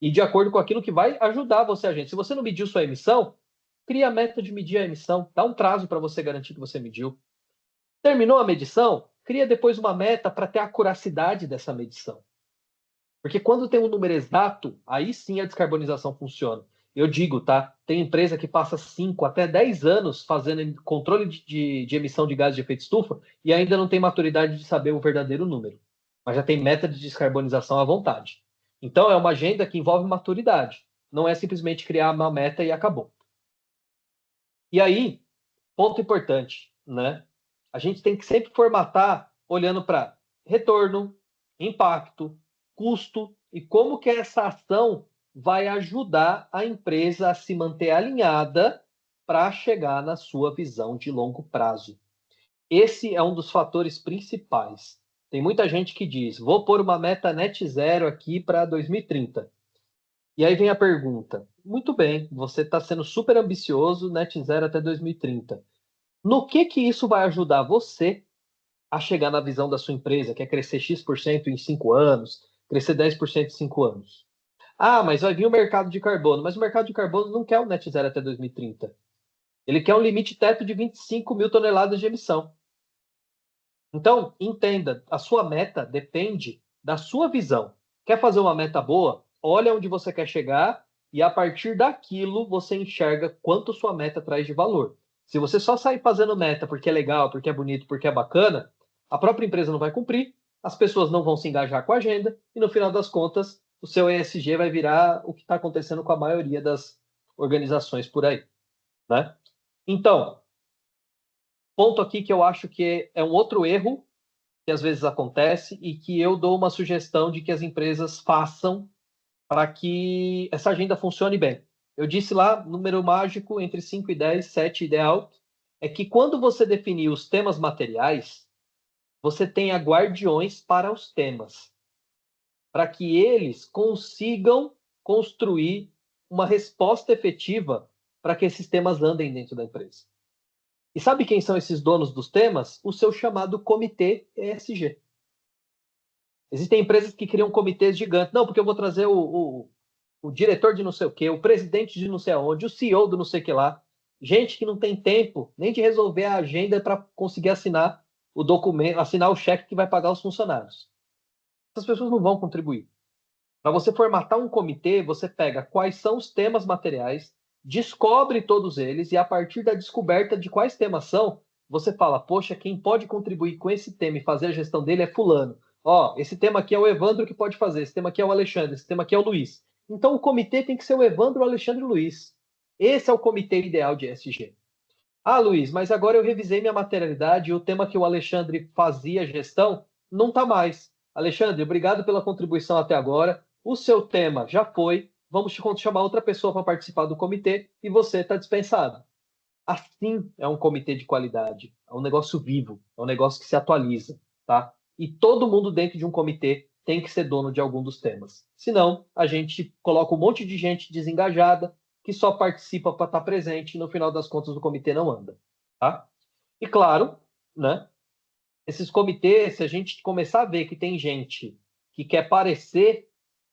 e de acordo com aquilo que vai ajudar você a agir. Se você não mediu sua emissão, cria a meta de medir a emissão. Dá um prazo para você garantir que você mediu. Terminou a medição? Cria depois uma meta para ter a acuracidade dessa medição. Porque quando tem um número exato, aí sim a descarbonização funciona. Eu digo, tá? Tem empresa que passa 5 até 10 anos fazendo controle de emissão de gases de efeito estufa e ainda não tem maturidade de saber o verdadeiro número. Mas já tem meta de descarbonização à vontade. Então, é uma agenda que envolve maturidade. Não é simplesmente criar uma meta e acabou. E aí, ponto importante, né? A gente tem que sempre formatar olhando para retorno, impacto, custo e como que essa ação vai ajudar a empresa a se manter alinhada para chegar na sua visão de longo prazo. Esse é um dos fatores principais. Tem muita gente que diz, vou pôr uma meta net zero aqui para 2030. E aí vem a pergunta, muito bem, você está sendo super ambicioso, net zero até 2030. No que isso vai ajudar você a chegar na visão da sua empresa, que é crescer X% em 5 anos, crescer 10% em 5 anos? Ah, mas vai vir o mercado de carbono. Mas o mercado de carbono não quer o net zero até 2030. Ele quer um limite teto de 25 mil toneladas de emissão. Então, entenda, a sua meta depende da sua visão. Quer fazer uma meta boa? Olha onde você quer chegar e a partir daquilo você enxerga quanto sua meta traz de valor. Se você só sair fazendo meta porque é legal, porque é bonito, porque é bacana, a própria empresa não vai cumprir, as pessoas não vão se engajar com a agenda e no final das contas o seu ESG vai virar o que está acontecendo com a maioria das organizações por aí, né? Então, ponto aqui que eu acho que é um outro erro que às vezes acontece e que eu dou uma sugestão de que as empresas façam para que essa agenda funcione bem. Eu disse lá, número mágico entre 5 e 10, 7 ideal, é que quando você definir os temas materiais, você tenha guardiões para os temas, para que eles consigam construir uma resposta efetiva para que esses temas andem dentro da empresa. E sabe quem são esses donos dos temas? O seu chamado comitê ESG. Existem empresas que criam comitês gigantes. Não, porque eu vou trazer o diretor de não sei o quê, o presidente de não sei aonde, o CEO do não sei o que lá. Gente que não tem tempo nem de resolver a agenda para conseguir assinar o documento, assinar o cheque que vai pagar os funcionários. Essas pessoas não vão contribuir. Para você formatar um comitê, você pega quais são os temas materiais, descobre todos eles e a partir da descoberta de quais temas são, você fala, poxa, quem pode contribuir com esse tema e fazer a gestão dele é fulano. Ó, esse tema aqui é o Evandro que pode fazer, esse tema aqui é o Alexandre, esse tema aqui é o Luiz. Então o comitê tem que ser o Evandro, o Alexandre e o Luiz. Esse é o comitê ideal de ESG. Ah, Luiz, mas agora eu revisei minha materialidade e o tema que o Alexandre fazia gestão não está mais. Alexandre, obrigado pela contribuição até agora. O seu tema já foi. Vamos te chamar outra pessoa para participar do comitê e você está dispensado. Assim é um comitê de qualidade. É um negócio vivo, é um negócio que se atualiza, tá? E todo mundo dentro de um comitê tem que ser dono de algum dos temas. Senão, a gente coloca um monte de gente desengajada que só participa para estar presente e no final das contas o comitê não anda, tá? E claro, né? Esses comitês, se a gente começar a ver que tem gente que quer parecer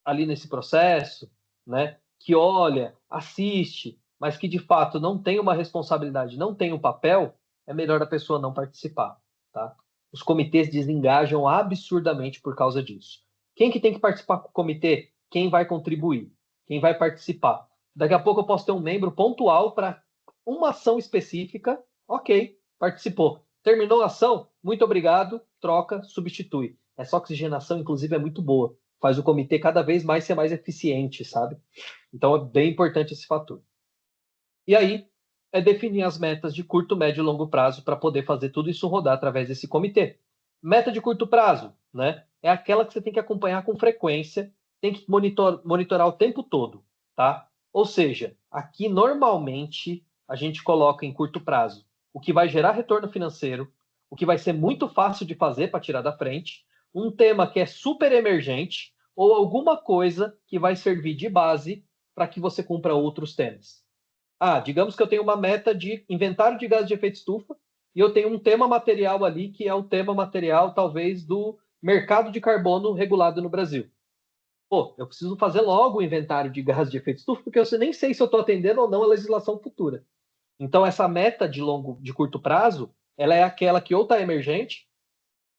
ali nesse processo, né? Que olha, assiste, mas que de fato não tem uma responsabilidade, não tem um papel, é melhor a pessoa não participar, tá? Os comitês desengajam absurdamente por causa disso. Quem que tem que participar do comitê? Quem vai contribuir? Quem vai participar? Daqui a pouco eu posso ter um membro pontual para uma ação específica, ok, participou. Terminou a ação? Muito obrigado, troca, substitui. Essa oxigenação, inclusive, é muito boa. Faz o comitê cada vez mais ser mais eficiente, sabe? Então, é bem importante esse fator. E aí, é definir as metas de curto, médio e longo prazo para poder fazer tudo isso rodar através desse comitê. Meta de curto prazo, né? É aquela que você tem que acompanhar com frequência, tem que monitorar o tempo todo, tá? Ou seja, aqui normalmente a gente coloca em curto prazo o que vai gerar retorno financeiro, o que vai ser muito fácil de fazer para tirar da frente, um tema que é super emergente ou alguma coisa que vai servir de base para que você cumpra outros temas. Digamos que eu tenho uma meta de inventário de gases de efeito estufa e eu tenho um tema material ali, que é o tema material, talvez, do mercado de carbono regulado no Brasil. Pô, eu preciso fazer logo o inventário de gases de efeito estufa, porque eu nem sei se eu estou atendendo ou não a legislação futura. Então, essa meta de curto prazo, ela é aquela que ou está emergente,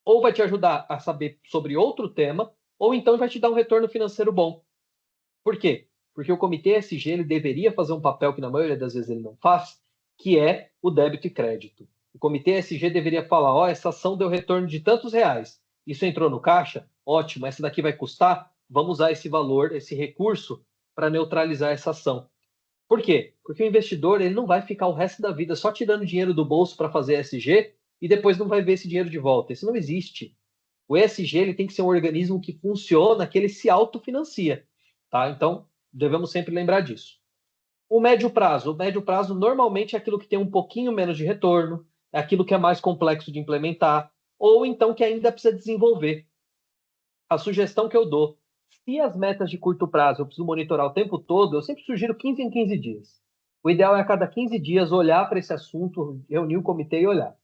ou vai te ajudar a saber sobre outro tema, ou então vai te dar um retorno financeiro bom. Por quê? Porque o comitê ESG ele deveria fazer um papel que na maioria das vezes ele não faz, que é o débito e crédito. O comitê ESG deveria falar, essa ação deu retorno de tantos reais. Isso entrou no caixa? Ótimo, essa daqui vai custar? Vamos usar esse valor, esse recurso, para neutralizar essa ação. Por quê? Porque o investidor ele não vai ficar o resto da vida só tirando dinheiro do bolso para fazer ESG e depois não vai ver esse dinheiro de volta. Isso não existe. O ESG ele tem que ser um organismo que funciona, que ele se autofinancia. Tá? Então, devemos sempre lembrar disso. O médio prazo normalmente é aquilo que tem um pouquinho menos de retorno, é aquilo que é mais complexo de implementar, ou então que ainda precisa desenvolver. A sugestão que eu dou, se as metas de curto prazo eu preciso monitorar o tempo todo, eu sempre sugiro 15 em 15 dias. O ideal é a cada 15 dias olhar para esse assunto, reunir o comitê e olhar.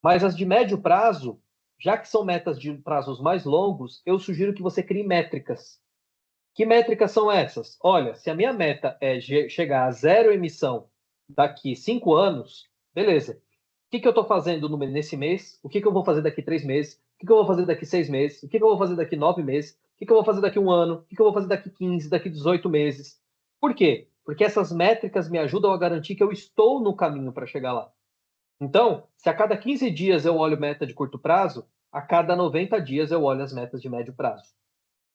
Mas as de médio prazo, já que são metas de prazos mais longos, eu sugiro que você crie métricas. Que métricas são essas? Olha, se a minha meta é chegar a zero emissão daqui 5 anos, beleza. O que eu estou fazendo nesse mês? O que eu vou fazer daqui 3 meses? O que eu vou fazer daqui 6 meses? O que eu vou fazer daqui 9 meses? O que eu vou fazer daqui 1 ano? O que eu vou fazer daqui 15, daqui 18 meses? Por quê? Porque essas métricas me ajudam a garantir que eu estou no caminho para chegar lá. Então, se a cada 15 dias eu olho meta de curto prazo, a cada 90 dias eu olho as metas de médio prazo.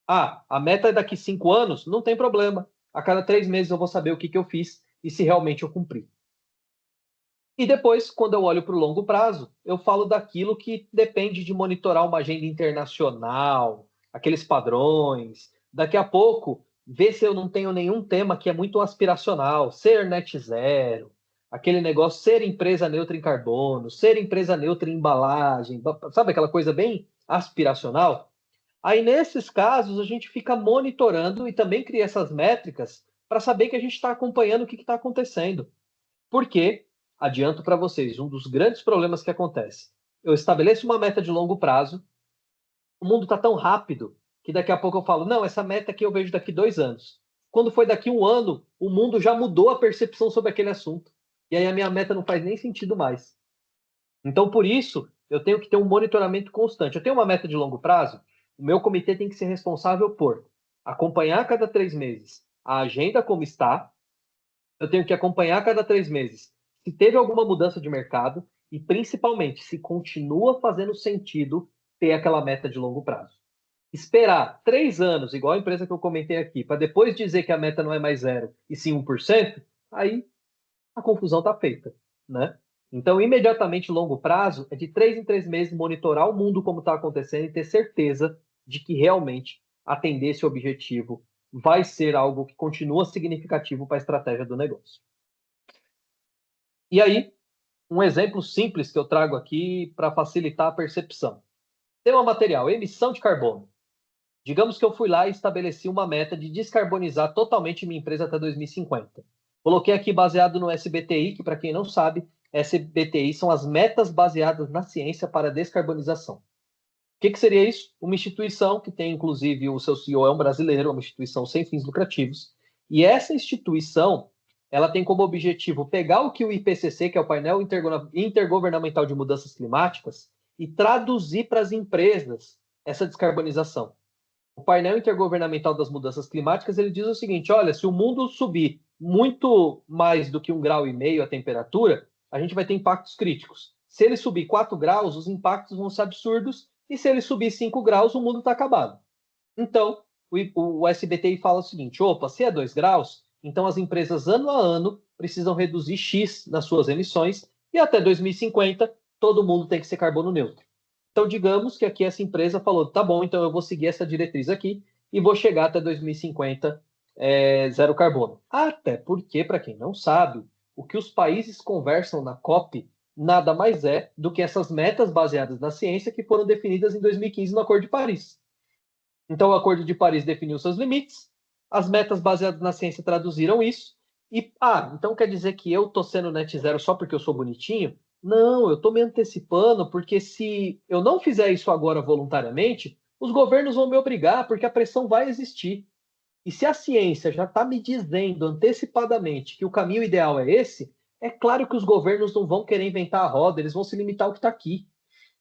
A meta é daqui 5 anos? Não tem problema. A cada 3 meses eu vou saber o que eu fiz e se realmente eu cumpri. E depois, quando eu olho para o longo prazo, eu falo daquilo que depende de monitorar uma agenda internacional, aqueles padrões. Daqui a pouco, ver se eu não tenho nenhum tema que é muito aspiracional, ser net zero, aquele negócio, ser empresa neutra em carbono, ser empresa neutra em embalagem, sabe aquela coisa bem aspiracional? Aí, nesses casos, a gente fica monitorando e também cria essas métricas para saber que a gente está acompanhando o que está acontecendo. Porque, adianto para vocês, um dos grandes problemas que acontece, eu estabeleço uma meta de longo prazo, o mundo está tão rápido que daqui a pouco eu falo, não, essa meta aqui eu vejo daqui 2 anos. Quando foi daqui 1 ano, o mundo já mudou a percepção sobre aquele assunto. E aí a minha meta não faz nem sentido mais. Então, por isso, eu tenho que ter um monitoramento constante. Eu tenho uma meta de longo prazo, o meu comitê tem que ser responsável por acompanhar a cada 3 meses a agenda como está, eu tenho que acompanhar a cada 3 meses se teve alguma mudança de mercado e, principalmente, se continua fazendo sentido ter aquela meta de longo prazo. Esperar 3 anos, igual a empresa que eu comentei aqui, para depois dizer que a meta não é mais 0 e sim 1%, aí a confusão está feita, né? Então, imediatamente, longo prazo é de 3 em 3 meses monitorar o mundo como está acontecendo e ter certeza de que realmente atender esse objetivo vai ser algo que continua significativo para a estratégia do negócio. E aí, um exemplo simples que eu trago aqui para facilitar a percepção. Tema material, emissão de carbono. Digamos que eu fui lá e estabeleci uma meta de descarbonizar totalmente minha empresa até 2050. Coloquei aqui baseado no SBTI, que para quem não sabe, SBTI são as metas baseadas na ciência para descarbonização. O que seria isso? Uma instituição que tem, inclusive, o seu CEO é um brasileiro, uma instituição sem fins lucrativos. E essa instituição, ela tem como objetivo pegar o que o IPCC, que é o Painel Intergovernamental de Mudanças Climáticas, e traduzir para as empresas essa descarbonização. O painel intergovernamental das mudanças climáticas ele diz o seguinte: olha, se o mundo subir muito mais do que 1,5 grau a temperatura, a gente vai ter impactos críticos. Se ele subir 4 graus, os impactos vão ser absurdos, e se ele subir 5 graus, o mundo está acabado. Então, o SBTI fala o seguinte: opa, se é 2 graus, então as empresas ano a ano precisam reduzir X nas suas emissões, e até 2050 todo mundo tem que ser carbono neutro. Então, digamos que aqui essa empresa falou, tá bom, então eu vou seguir essa diretriz aqui e vou chegar até 2050 zero carbono. Até porque, para quem não sabe, o que os países conversam na COP nada mais é do que essas metas baseadas na ciência que foram definidas em 2015 no Acordo de Paris. Então, o Acordo de Paris definiu seus limites, as metas baseadas na ciência traduziram isso, Então quer dizer que eu tô sendo net zero só porque eu sou bonitinho? Não, eu estou me antecipando, porque se eu não fizer isso agora voluntariamente, os governos vão me obrigar, porque a pressão vai existir. E se a ciência já está me dizendo antecipadamente que o caminho ideal é esse, é claro que os governos não vão querer inventar a roda, eles vão se limitar ao que está aqui.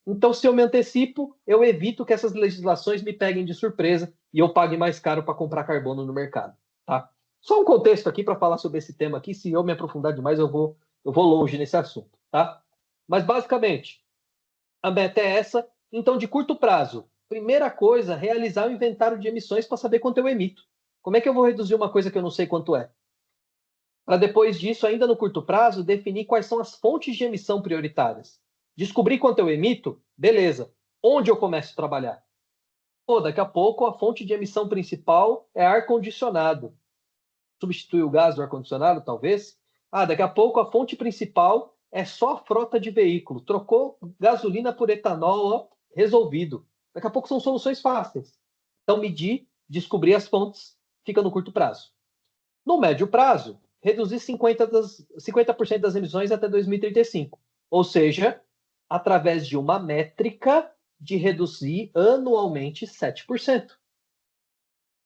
Então, se eu me antecipo, eu evito que essas legislações me peguem de surpresa e eu pague mais caro para comprar carbono no mercado. Tá? Só um contexto aqui para falar sobre esse tema aqui. Se eu me aprofundar demais, eu vou longe nesse assunto. Tá? Mas, basicamente, a meta é essa. Então, de curto prazo, primeira coisa, realizar o inventário de emissões para saber quanto eu emito. Como é que eu vou reduzir uma coisa que eu não sei quanto é? Para depois disso, ainda no curto prazo, definir quais são as fontes de emissão prioritárias. Descobrir quanto eu emito? Beleza. Onde eu começo a trabalhar? Daqui a pouco a fonte de emissão principal é ar-condicionado. Substitui o gás do ar-condicionado, talvez? Daqui a pouco a fonte principal é só a frota de veículo. Trocou gasolina por etanol, ó, resolvido. Daqui a pouco são soluções fáceis. Então, medir, descobrir as fontes, fica no curto prazo. No médio prazo, reduzir 50% das emissões até 2035. Ou seja, através de uma métrica de reduzir anualmente 7%.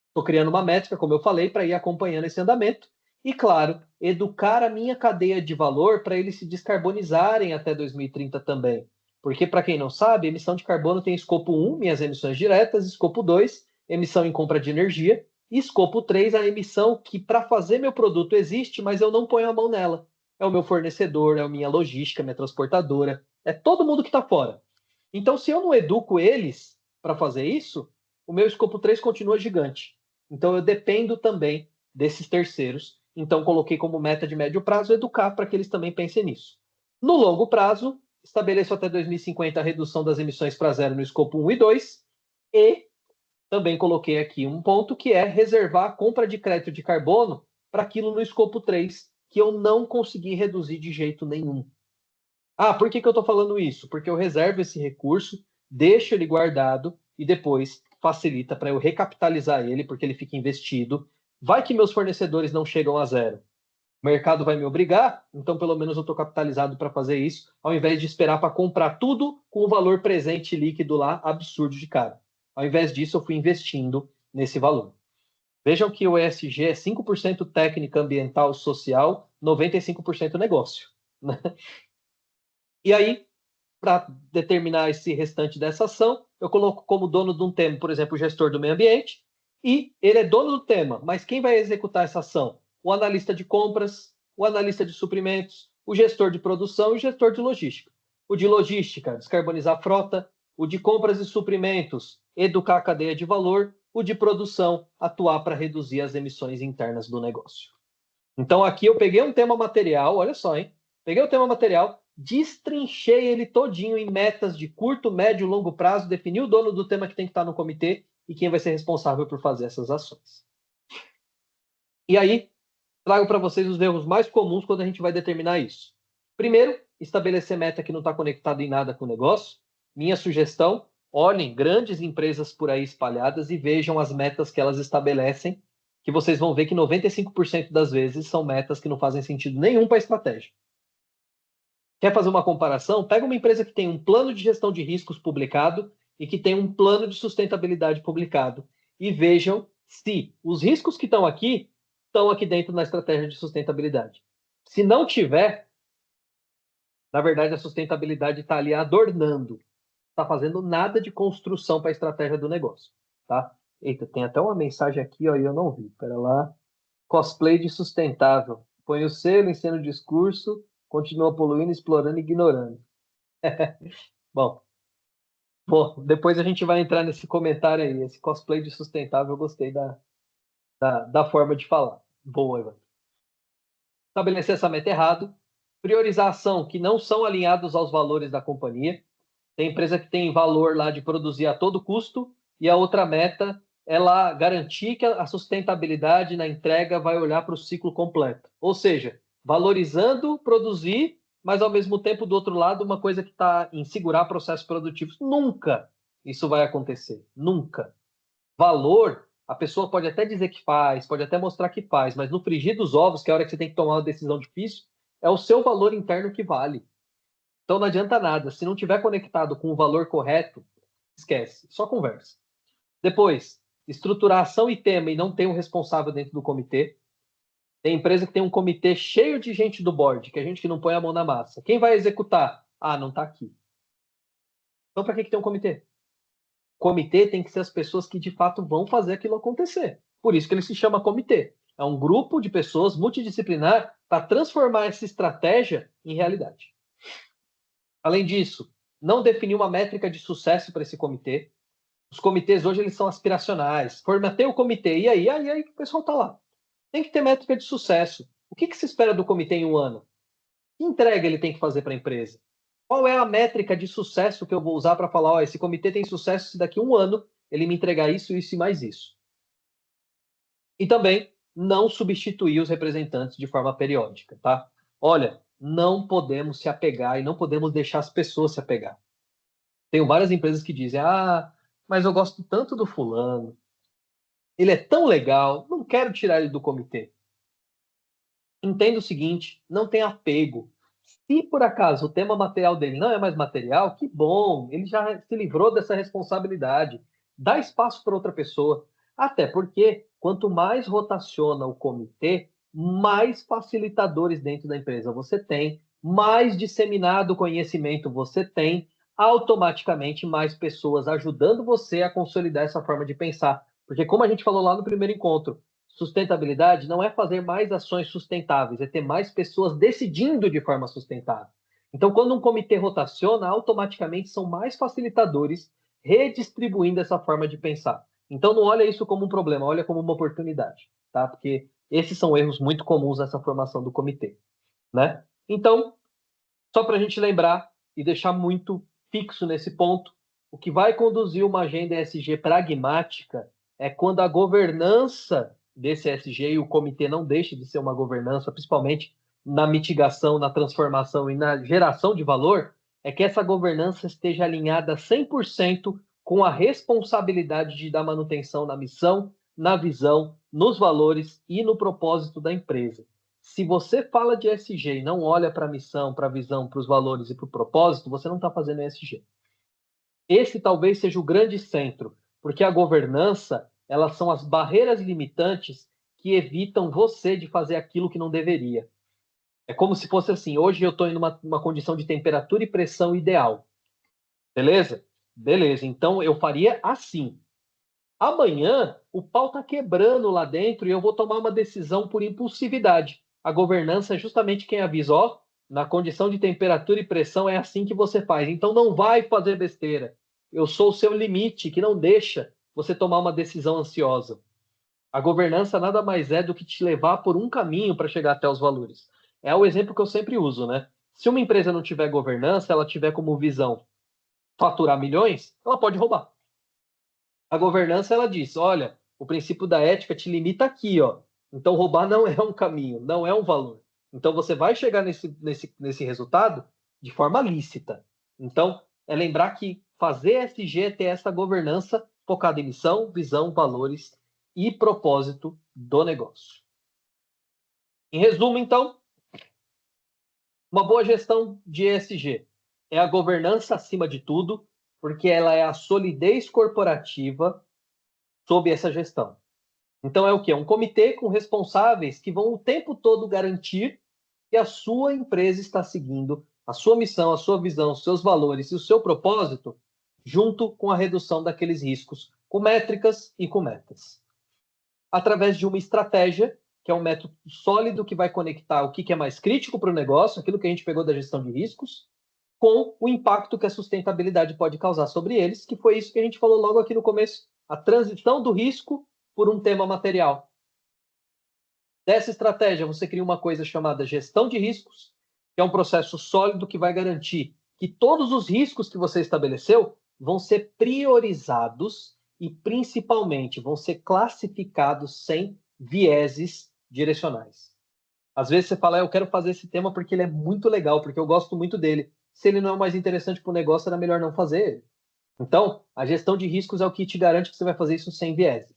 Estou criando uma métrica, como eu falei, para ir acompanhando esse andamento. E, claro, educar a minha cadeia de valor para eles se descarbonizarem até 2030 também. Porque, para quem não sabe, emissão de carbono tem escopo 1, minhas emissões diretas, escopo 2, emissão em compra de energia, e escopo 3, a emissão que, para fazer meu produto, existe, mas eu não ponho a mão nela. É o meu fornecedor, é a minha logística, minha transportadora, é todo mundo que está fora. Então, se eu não educo eles para fazer isso, o meu escopo 3 continua gigante. Então, eu dependo também desses terceiros. Então, coloquei como meta de médio prazo educar para que eles também pensem nisso. No longo prazo, estabeleço até 2050 a redução das emissões para zero no escopo 1 e 2. E também coloquei aqui um ponto que é reservar a compra de crédito de carbono para aquilo no escopo 3, que eu não consegui reduzir de jeito nenhum. Por que eu estou falando isso? Porque eu reservo esse recurso, deixo ele guardado e depois facilita para eu recapitalizar ele, porque ele fica investido. Vai que meus fornecedores não chegam a zero. O mercado vai me obrigar, então pelo menos eu estou capitalizado para fazer isso, ao invés de esperar para comprar tudo com o valor presente líquido lá absurdo de caro. Ao invés disso, eu fui investindo nesse valor. Vejam que o ESG é 5% técnica ambiental social, 95% negócio. Né? E aí, para determinar esse restante dessa ação, eu coloco como dono de um tema, por exemplo, o gestor do meio ambiente, e ele é dono do tema, mas quem vai executar essa ação? O analista de compras, o analista de suprimentos, o gestor de produção e o gestor de logística. O de logística, descarbonizar a frota, o de compras e suprimentos, educar a cadeia de valor, o de produção, atuar para reduzir as emissões internas do negócio. Então, aqui eu peguei um tema material, olha só, hein? Peguei o tema material, destrinchei ele todinho em metas de curto, médio e longo prazo, defini o dono do tema que tem que estar no comitê e quem vai ser responsável por fazer essas ações. E aí, trago para vocês os erros mais comuns quando a gente vai determinar isso. Primeiro, estabelecer meta que não está conectada em nada com o negócio. Minha sugestão, olhem grandes empresas por aí espalhadas e vejam as metas que elas estabelecem, que vocês vão ver que 95% das vezes são metas que não fazem sentido nenhum para a estratégia. Quer fazer uma comparação? Pega uma empresa que tem um plano de gestão de riscos publicado e que tem um plano de sustentabilidade publicado e vejam se os riscos que estão aqui dentro da estratégia de sustentabilidade. Se não tiver, na verdade a sustentabilidade está ali adornando, está fazendo nada de construção para a estratégia do negócio, tá? Eita, tem até uma mensagem aqui, ó, e eu não vi. Pera lá. Cosplay de sustentável. Põe o selo, ensina o discurso, continua poluindo, explorando e ignorando. Bom, depois a gente vai entrar nesse comentário aí. Esse cosplay de sustentável, eu gostei da forma de falar. Boa, Ivan. Estabelecer essa meta errado. Priorizar ação que não são alinhados aos valores da companhia. Tem empresa que tem valor lá de produzir a todo custo e a outra meta é lá garantir que a sustentabilidade na entrega vai olhar para o ciclo completo. Ou seja, valorizando produzir, mas ao mesmo tempo, do outro lado, uma coisa que está em segurar processos produtivos. Nunca isso vai acontecer. Nunca. Valor a pessoa pode até dizer que faz, pode até mostrar que faz, mas no frigir dos ovos, que é a hora que você tem que tomar uma decisão difícil, é o seu valor interno que vale. Então não adianta nada. Se não tiver conectado com o valor correto, esquece, só conversa. Depois, estruturação e tema e não tem um responsável dentro do comitê. Tem empresa que tem um comitê cheio de gente do board, que é gente que não põe a mão na massa. Quem vai executar? Ah, não está aqui. Então, para que tem um comitê? O comitê tem que ser as pessoas que de fato vão fazer aquilo acontecer. Por isso que ele se chama comitê. É um grupo de pessoas multidisciplinar para transformar essa estratégia em realidade. Além disso, não definir uma métrica de sucesso para esse comitê. Os comitês hoje eles são aspiracionais. Formatei o comitê, e aí o pessoal está lá. Tem que ter métrica de sucesso. O que se espera do comitê em um ano? Que entrega ele tem que fazer para a empresa? Qual é a métrica de sucesso que eu vou usar para falar, esse comitê tem sucesso se daqui a um ano ele me entregar isso, isso e mais isso? E também não substituir os representantes de forma periódica, tá? Olha, não podemos se apegar e não podemos deixar as pessoas se apegar. Tenho várias empresas que dizem, mas eu gosto tanto do fulano, ele é tão legal, não quero tirar ele do comitê. Entenda o seguinte, não tem apego. Se por acaso o tema material dele não é mais material, que bom, ele já se livrou dessa responsabilidade. Dá espaço para outra pessoa. Até porque, quanto mais rotaciona o comitê, mais facilitadores dentro da empresa você tem, mais disseminado conhecimento você tem, automaticamente mais pessoas ajudando você a consolidar essa forma de pensar. Porque, como a gente falou lá no primeiro encontro, sustentabilidade não é fazer mais ações sustentáveis, é ter mais pessoas decidindo de forma sustentável. Então, quando um comitê rotaciona, automaticamente são mais facilitadores redistribuindo essa forma de pensar. Então, não olha isso como um problema, olha como uma oportunidade, tá? Porque esses são erros muito comuns nessa formação do comitê, né? Então, só para a gente lembrar e deixar muito fixo nesse ponto, o que vai conduzir uma agenda ESG pragmática é quando a governança desse ESG e o comitê não deixa de ser uma governança, principalmente na mitigação, na transformação e na geração de valor, é que essa governança esteja alinhada 100% com a responsabilidade de dar manutenção na missão, na visão, nos valores e no propósito da empresa. Se você fala de ESG e não olha para a missão, para a visão, para os valores e para o propósito, você não está fazendo ESG. Esse talvez seja o grande centro, porque a governança, elas são as barreiras limitantes que evitam você de fazer aquilo que não deveria. É como se fosse assim, hoje eu estou em uma condição de temperatura e pressão ideal. Beleza? Beleza, então eu faria assim. Amanhã, o pau está quebrando lá dentro e eu vou tomar uma decisão por impulsividade. A governança é justamente quem avisa, na condição de temperatura e pressão é assim que você faz. Então não vai fazer besteira. Eu sou o seu limite que não deixa você tomar uma decisão ansiosa. A governança nada mais é do que te levar por um caminho para chegar até os valores. É o exemplo que eu sempre uso, né? Se uma empresa não tiver governança, ela tiver como visão faturar milhões, ela pode roubar. A governança, ela diz, olha, o princípio da ética te limita aqui, Então, roubar não é um caminho, não é um valor. Então, você vai chegar nesse resultado de forma lícita. Então, é lembrar que fazer ESG é ter essa governança focada em missão, visão, valores e propósito do negócio. Em resumo, então, uma boa gestão de ESG é a governança acima de tudo, porque ela é a solidez corporativa sob essa gestão. Então é o quê? Um comitê com responsáveis que vão o tempo todo garantir que a sua empresa está seguindo a sua missão, a sua visão, os seus valores e o seu propósito, junto com a redução daqueles riscos, com métricas e com metas. Através de uma estratégia, que é um método sólido que vai conectar o que é mais crítico para o negócio, aquilo que a gente pegou da gestão de riscos, com o impacto que a sustentabilidade pode causar sobre eles, que foi isso que a gente falou logo aqui no começo, a transição do risco por um tema material. Dessa estratégia, você cria uma coisa chamada gestão de riscos, que é um processo sólido que vai garantir que todos os riscos que você estabeleceu vão ser priorizados e, principalmente, vão ser classificados sem vieses direcionais. Às vezes você fala, eu quero fazer esse tema porque ele é muito legal, porque eu gosto muito dele. Se ele não é o mais interessante para o negócio, era melhor não fazer ele. Então, a gestão de riscos é o que te garante que você vai fazer isso sem vieses.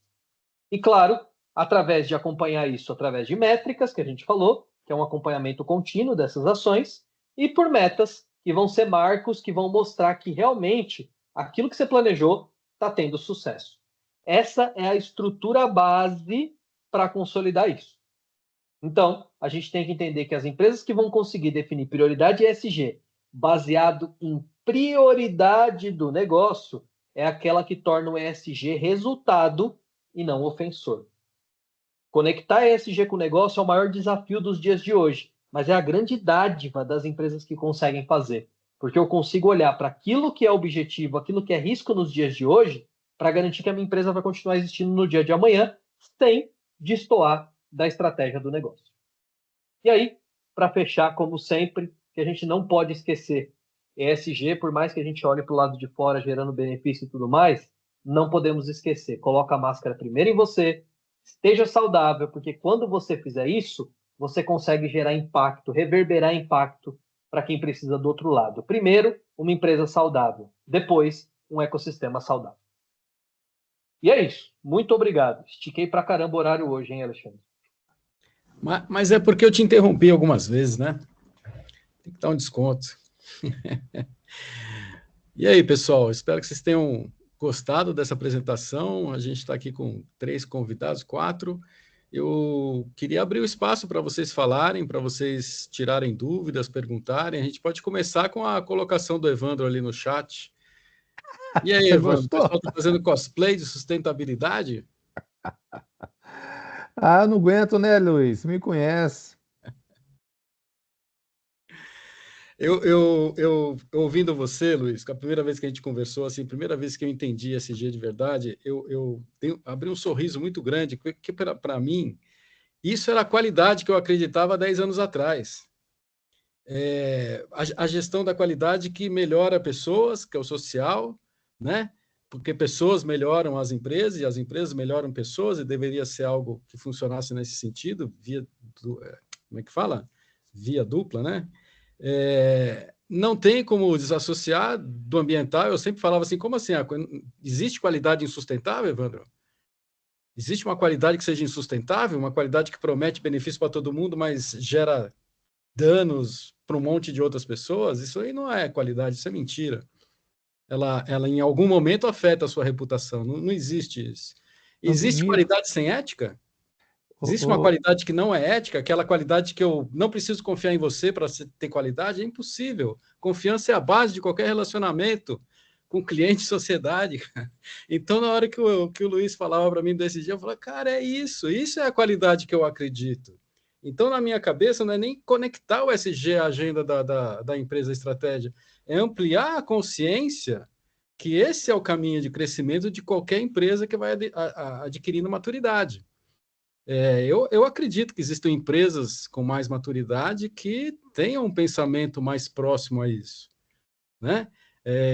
E, claro, através de acompanhar isso, através de métricas, que a gente falou, que é um acompanhamento contínuo dessas ações, e por metas, que vão ser marcos que vão mostrar que realmente aquilo que você planejou está tendo sucesso. Essa é a estrutura base para consolidar isso. Então, a gente tem que entender que as empresas que vão conseguir definir prioridade ESG baseado em prioridade do negócio é aquela que torna o ESG resultado e não ofensor. Conectar ESG com o negócio é o maior desafio dos dias de hoje, mas é a grande dádiva das empresas que conseguem fazer, porque eu consigo olhar para aquilo que é objetivo, aquilo que é risco nos dias de hoje, para garantir que a minha empresa vai continuar existindo no dia de amanhã, sem destoar da estratégia do negócio. E aí, para fechar, como sempre, que a gente não pode esquecer, ESG, por mais que a gente olhe para o lado de fora gerando benefício e tudo mais, não podemos esquecer. Coloca a máscara primeiro em você, esteja saudável, porque quando você fizer isso, você consegue gerar impacto, reverberar impacto para quem precisa do outro lado. Primeiro, uma empresa saudável. Depois, um ecossistema saudável. E é isso. Muito obrigado. Estiquei para caramba o horário hoje, hein, Alexandre? Mas é porque eu te interrompi algumas vezes, né? Tem que dar um desconto. E aí, pessoal, espero que vocês tenham gostado dessa apresentação. A gente está aqui com 3 convidados, 4. Eu queria abrir o espaço para vocês falarem, para vocês tirarem dúvidas, perguntarem. A gente pode começar com a colocação do Evandro ali no chat. E aí, Evandro, o pessoal está fazendo cosplay de sustentabilidade? Ah, não aguento, né, Luiz? Você me conhece. Eu ouvindo você, Luiz, a primeira vez que a gente conversou, assim, a primeira vez que eu entendi SG de verdade, abri um sorriso muito grande, porque para mim, isso era a qualidade que eu acreditava há 10 anos atrás. A gestão da qualidade que melhora pessoas, que é o social, né? Porque pessoas melhoram as empresas e as empresas melhoram pessoas, e deveria ser algo que funcionasse nesse sentido, como é que fala? Via dupla, né? Não tem como desassociar do ambiental. Eu sempre falava assim, como assim? Existe qualidade insustentável, Evandro? Existe uma qualidade que seja insustentável, uma qualidade que promete benefício para todo mundo, mas gera danos para um monte de outras pessoas? Isso aí não é qualidade, isso é mentira. Ela em algum momento afeta a sua reputação. Não existe isso. Existe qualidade sem ética? Existe uma qualidade que não é ética, aquela qualidade que eu não preciso confiar em você para ter qualidade? É impossível. Confiança é a base de qualquer relacionamento com cliente e sociedade. Então, na hora que o Luiz falava para mim desse dia, eu falei, cara, é isso é a qualidade que eu acredito. Então, na minha cabeça, não é nem conectar o SG à agenda da empresa estratégia, é ampliar a consciência que esse é o caminho de crescimento de qualquer empresa que vai adquirindo maturidade. Eu acredito que existem empresas com mais maturidade que tenham um pensamento mais próximo a isso, né?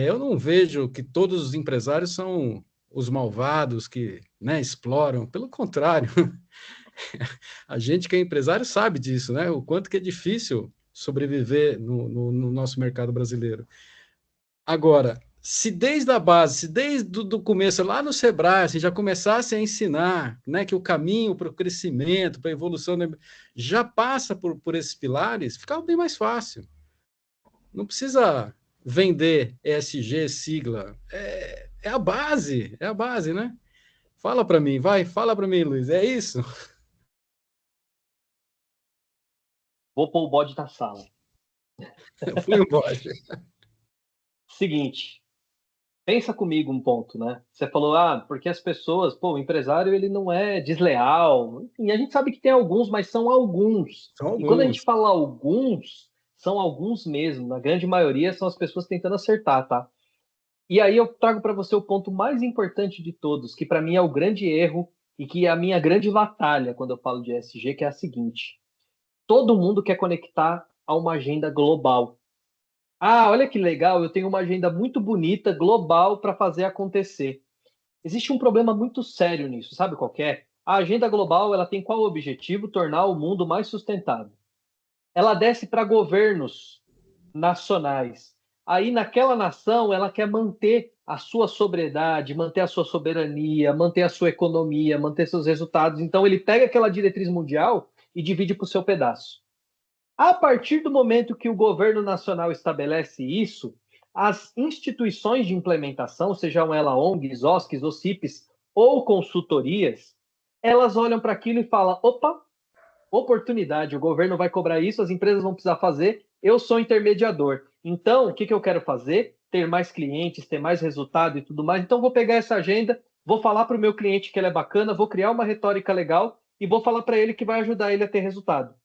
Eu não vejo que todos os empresários são os malvados que, né, exploram. Pelo contrário, a gente que é empresário sabe disso, né? O quanto que é difícil sobreviver no nosso mercado brasileiro. Agora, se desde a base, se desde o começo, lá no Sebrae, se já começasse a ensinar, né, que o caminho para o crescimento, para a evolução, já passa por esses pilares, ficava bem mais fácil. Não precisa vender ESG, sigla. É a base, né? Fala para mim, fala para mim, Luiz, é isso? Vou pôr o bode na sala. Fui o bode. Seguinte, pensa comigo um ponto, né? Você falou, porque as pessoas, o empresário ele não é desleal. Enfim, a gente sabe que tem alguns, mas são alguns. São E quando a gente alguns. fala alguns, são alguns mesmo. Na grande maioria são as pessoas tentando acertar, tá? E aí eu trago para você o ponto mais importante de todos, que para mim é o grande erro e que é a minha grande batalha quando eu falo de ESG, que é a seguinte: todo mundo quer conectar a uma agenda global. Olha que legal, eu tenho uma agenda muito bonita, global, para fazer acontecer. Existe um problema muito sério nisso, sabe qual que é? A agenda global ela tem qual objetivo? Tornar o mundo mais sustentável. Ela desce para governos nacionais. aí naquela nação ela quer manter a sua sobriedade, manter a sua soberania, manter a sua economia, manter seus resultados. Então ele pega aquela diretriz mundial e divide para o seu pedaço. A partir do momento que o governo nacional estabelece isso, as instituições de implementação, sejam elas ONGs, OSCs, OCIPs ou consultorias, elas olham para aquilo e falam: opa, oportunidade, o governo vai cobrar isso, as empresas vão precisar fazer, eu sou intermediador. Então, o que eu quero fazer? Ter mais clientes, ter mais resultado e tudo mais. Então, vou pegar essa agenda, vou falar para o meu cliente que ele é bacana, vou criar uma retórica legal e vou falar para ele que vai ajudar ele a ter resultado.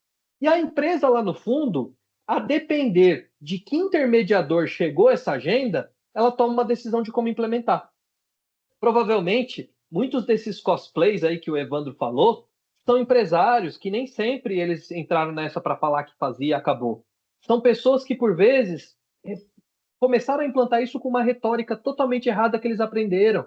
E a empresa lá no fundo, a depender de que intermediador chegou essa agenda, ela toma uma decisão de como implementar. Provavelmente, muitos desses cosplays aí que o Evandro falou, são empresários que nem sempre eles entraram nessa para falar que fazia e acabou. São pessoas que, por vezes, começaram a implantar isso com uma retórica totalmente errada que eles aprenderam.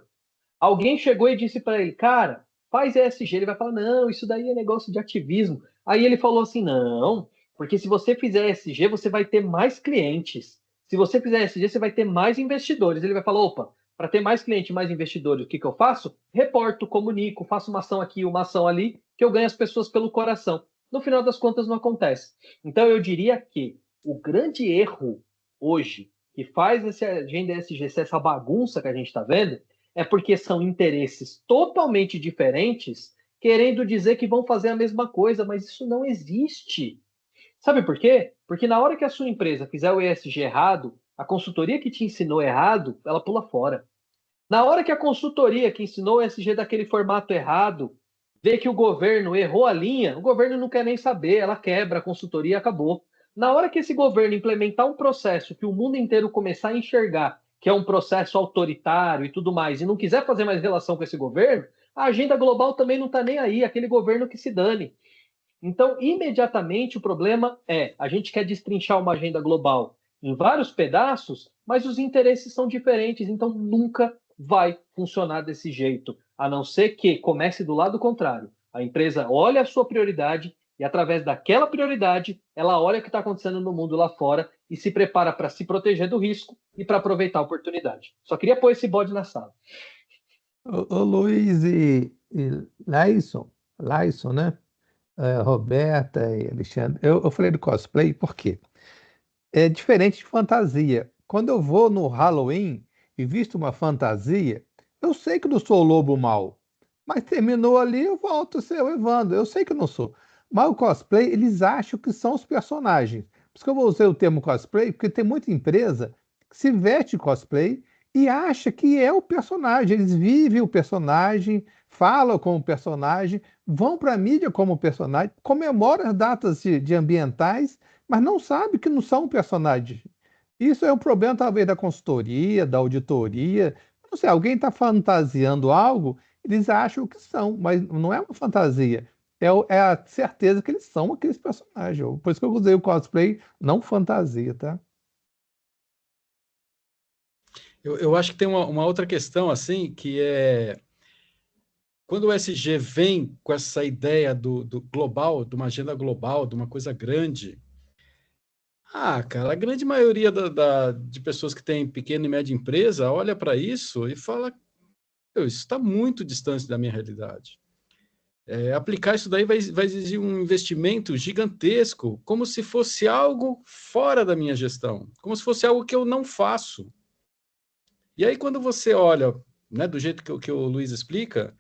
Alguém chegou e disse para ele: cara, faz ESG. Ele vai falar: não, isso daí é negócio de ativismo. Aí ele falou assim: não, porque se você fizer ESG, você vai ter mais clientes. Se você fizer ESG, você vai ter mais investidores. Ele vai falar: opa, para ter mais clientes e mais investidores, o que eu faço? Reporto, comunico, faço uma ação aqui, uma ação ali, que eu ganho as pessoas pelo coração. No final das contas, não acontece. Então, eu diria que o grande erro hoje que faz essa agenda ESG, essa bagunça que a gente está vendo, é porque são interesses totalmente diferentes querendo dizer que vão fazer a mesma coisa, mas isso não existe. Sabe por quê? Porque na hora que a sua empresa fizer o ESG errado, a consultoria que te ensinou errado, ela pula fora. Na hora que a consultoria que ensinou o ESG daquele formato errado, vê que o governo errou a linha, o governo não quer nem saber, ela quebra a consultoria e acabou. Na hora que esse governo implementar um processo que o mundo inteiro começar a enxergar que é um processo autoritário e tudo mais, e não quiser fazer mais relação com esse governo, a agenda global também não está nem aí, aquele governo que se dane. Então, imediatamente, o problema é, a gente quer destrinchar uma agenda global em vários pedaços, mas os interesses são diferentes, então nunca vai funcionar desse jeito, a não ser que comece do lado contrário. A empresa olha a sua prioridade e, através daquela prioridade, ela olha o que está acontecendo no mundo lá fora e se prepara para se proteger do risco e para aproveitar a oportunidade. Só queria pôr esse bode na sala. Ô Luiz e Laison, né? Roberta e Alexandre. Eu falei do cosplay por quê? É diferente de fantasia. Quando eu vou no Halloween e visto uma fantasia, eu sei que não sou o lobo mau. Mas terminou ali, eu volto a ser o Evandro. Eu sei que eu não sou. Mas o cosplay, eles acham que são os personagens. Por isso que eu vou usar o termo cosplay, porque tem muita empresa que se veste de cosplay e acha que é o personagem. Eles vivem o personagem, falam como personagem, vão para a mídia como personagem, comemoram as datas de ambientais, mas não sabe que não são personagens. Isso é um problema, talvez, da consultoria, da auditoria. Não sei, alguém está fantasiando algo, eles acham que são, mas não é uma fantasia. É a certeza que eles são aqueles personagens. Por isso que eu usei o cosplay, não fantasia, tá? Eu acho que tem uma outra questão, assim, que é quando o SG vem com essa ideia do global, de uma agenda global, de uma coisa grande. Cara, a grande maioria de pessoas que têm pequena e média empresa olha para isso e fala: isso está muito distante da minha realidade. Aplicar isso daí vai exigir um investimento gigantesco, como se fosse algo fora da minha gestão, como se fosse algo que eu não faço. E aí, quando você olha, né, do jeito que o Luiz explica,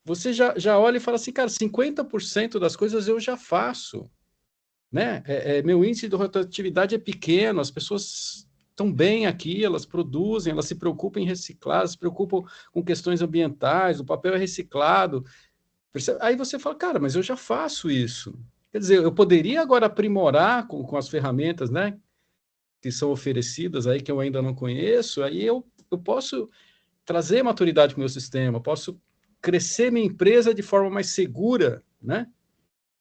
você já olha e fala assim: cara, 50% das coisas eu já faço. Né? Meu índice de rotatividade é pequeno, as pessoas estão bem aqui, elas produzem, elas se preocupam em reciclar, se preocupam com questões ambientais, o papel é reciclado. Aí você fala: cara, mas eu já faço isso. Quer dizer, eu poderia agora aprimorar com as ferramentas, né, que são oferecidas aí, que eu ainda não conheço, aí eu posso trazer maturidade para o meu sistema, posso crescer minha empresa de forma mais segura, né,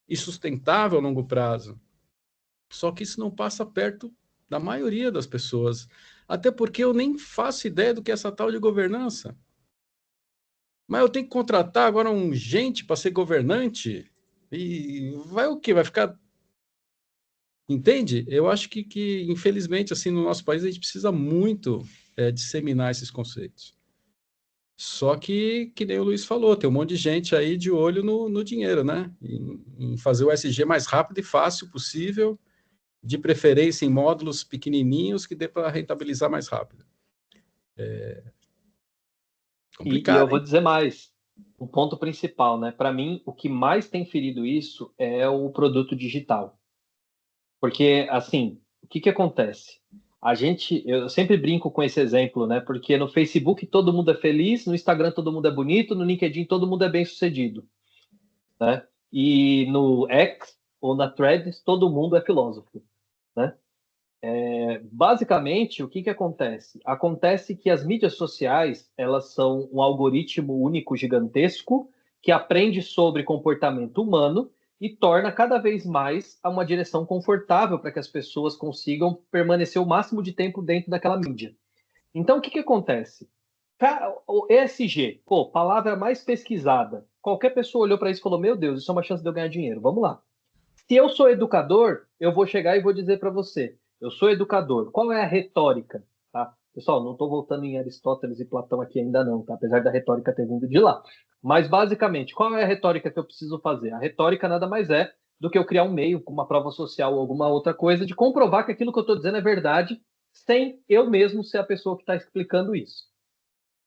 e sustentável a longo prazo. Só que isso não passa perto da maioria das pessoas. Até porque eu nem faço ideia do que é essa tal de governança. Mas eu tenho que contratar agora um gente para ser governante? E vai o quê? Vai ficar Entende? Eu acho que infelizmente, assim, no nosso país, a gente precisa muito disseminar esses conceitos. Só que nem o Luiz falou, tem um monte de gente aí de olho no dinheiro, né? Em fazer o SG mais rápido e fácil possível, de preferência em módulos pequenininhos que dê para rentabilizar mais rápido. E eu vou dizer mais, o ponto principal, né? Para mim, o que mais tem ferido isso é o produto digital. Porque, assim, o que acontece? Eu sempre brinco com esse exemplo, né? Porque no Facebook todo mundo é feliz, no Instagram todo mundo é bonito, no LinkedIn todo mundo é bem-sucedido, né? E no X ou na Threads todo mundo é filósofo, né? Basicamente, o que acontece? Acontece que as mídias sociais, elas são um algoritmo único gigantesco que aprende sobre comportamento humano e torna cada vez mais a uma direção confortável para que as pessoas consigam permanecer o máximo de tempo dentro daquela mídia. Então, o que acontece? O ESG, pô, palavra mais pesquisada. Qualquer pessoa olhou para isso e falou: meu Deus, isso é uma chance de eu ganhar dinheiro. Vamos lá. Se eu sou educador, eu vou chegar e vou dizer para você: eu sou educador. Qual é a retórica? Tá? Pessoal, não estou voltando em Aristóteles e Platão aqui ainda não, tá? Apesar da retórica ter vindo de lá. Mas, basicamente, qual é a retórica que eu preciso fazer? A retórica nada mais é do que eu criar um meio, uma prova social ou alguma outra coisa, de comprovar que aquilo que eu estou dizendo é verdade, sem eu mesmo ser a pessoa que está explicando isso.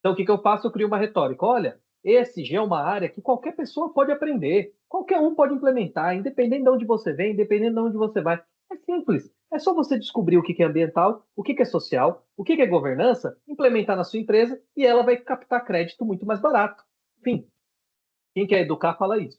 Então, o que eu faço? Eu crio uma retórica. Olha, ESG é uma área que qualquer pessoa pode aprender, qualquer um pode implementar, independente de onde você vem, independente de onde você vai. É simples. É só você descobrir o que é ambiental, o que é social, o que é governança, implementar na sua empresa e ela vai captar crédito muito mais barato. Enfim, quem quer educar fala isso.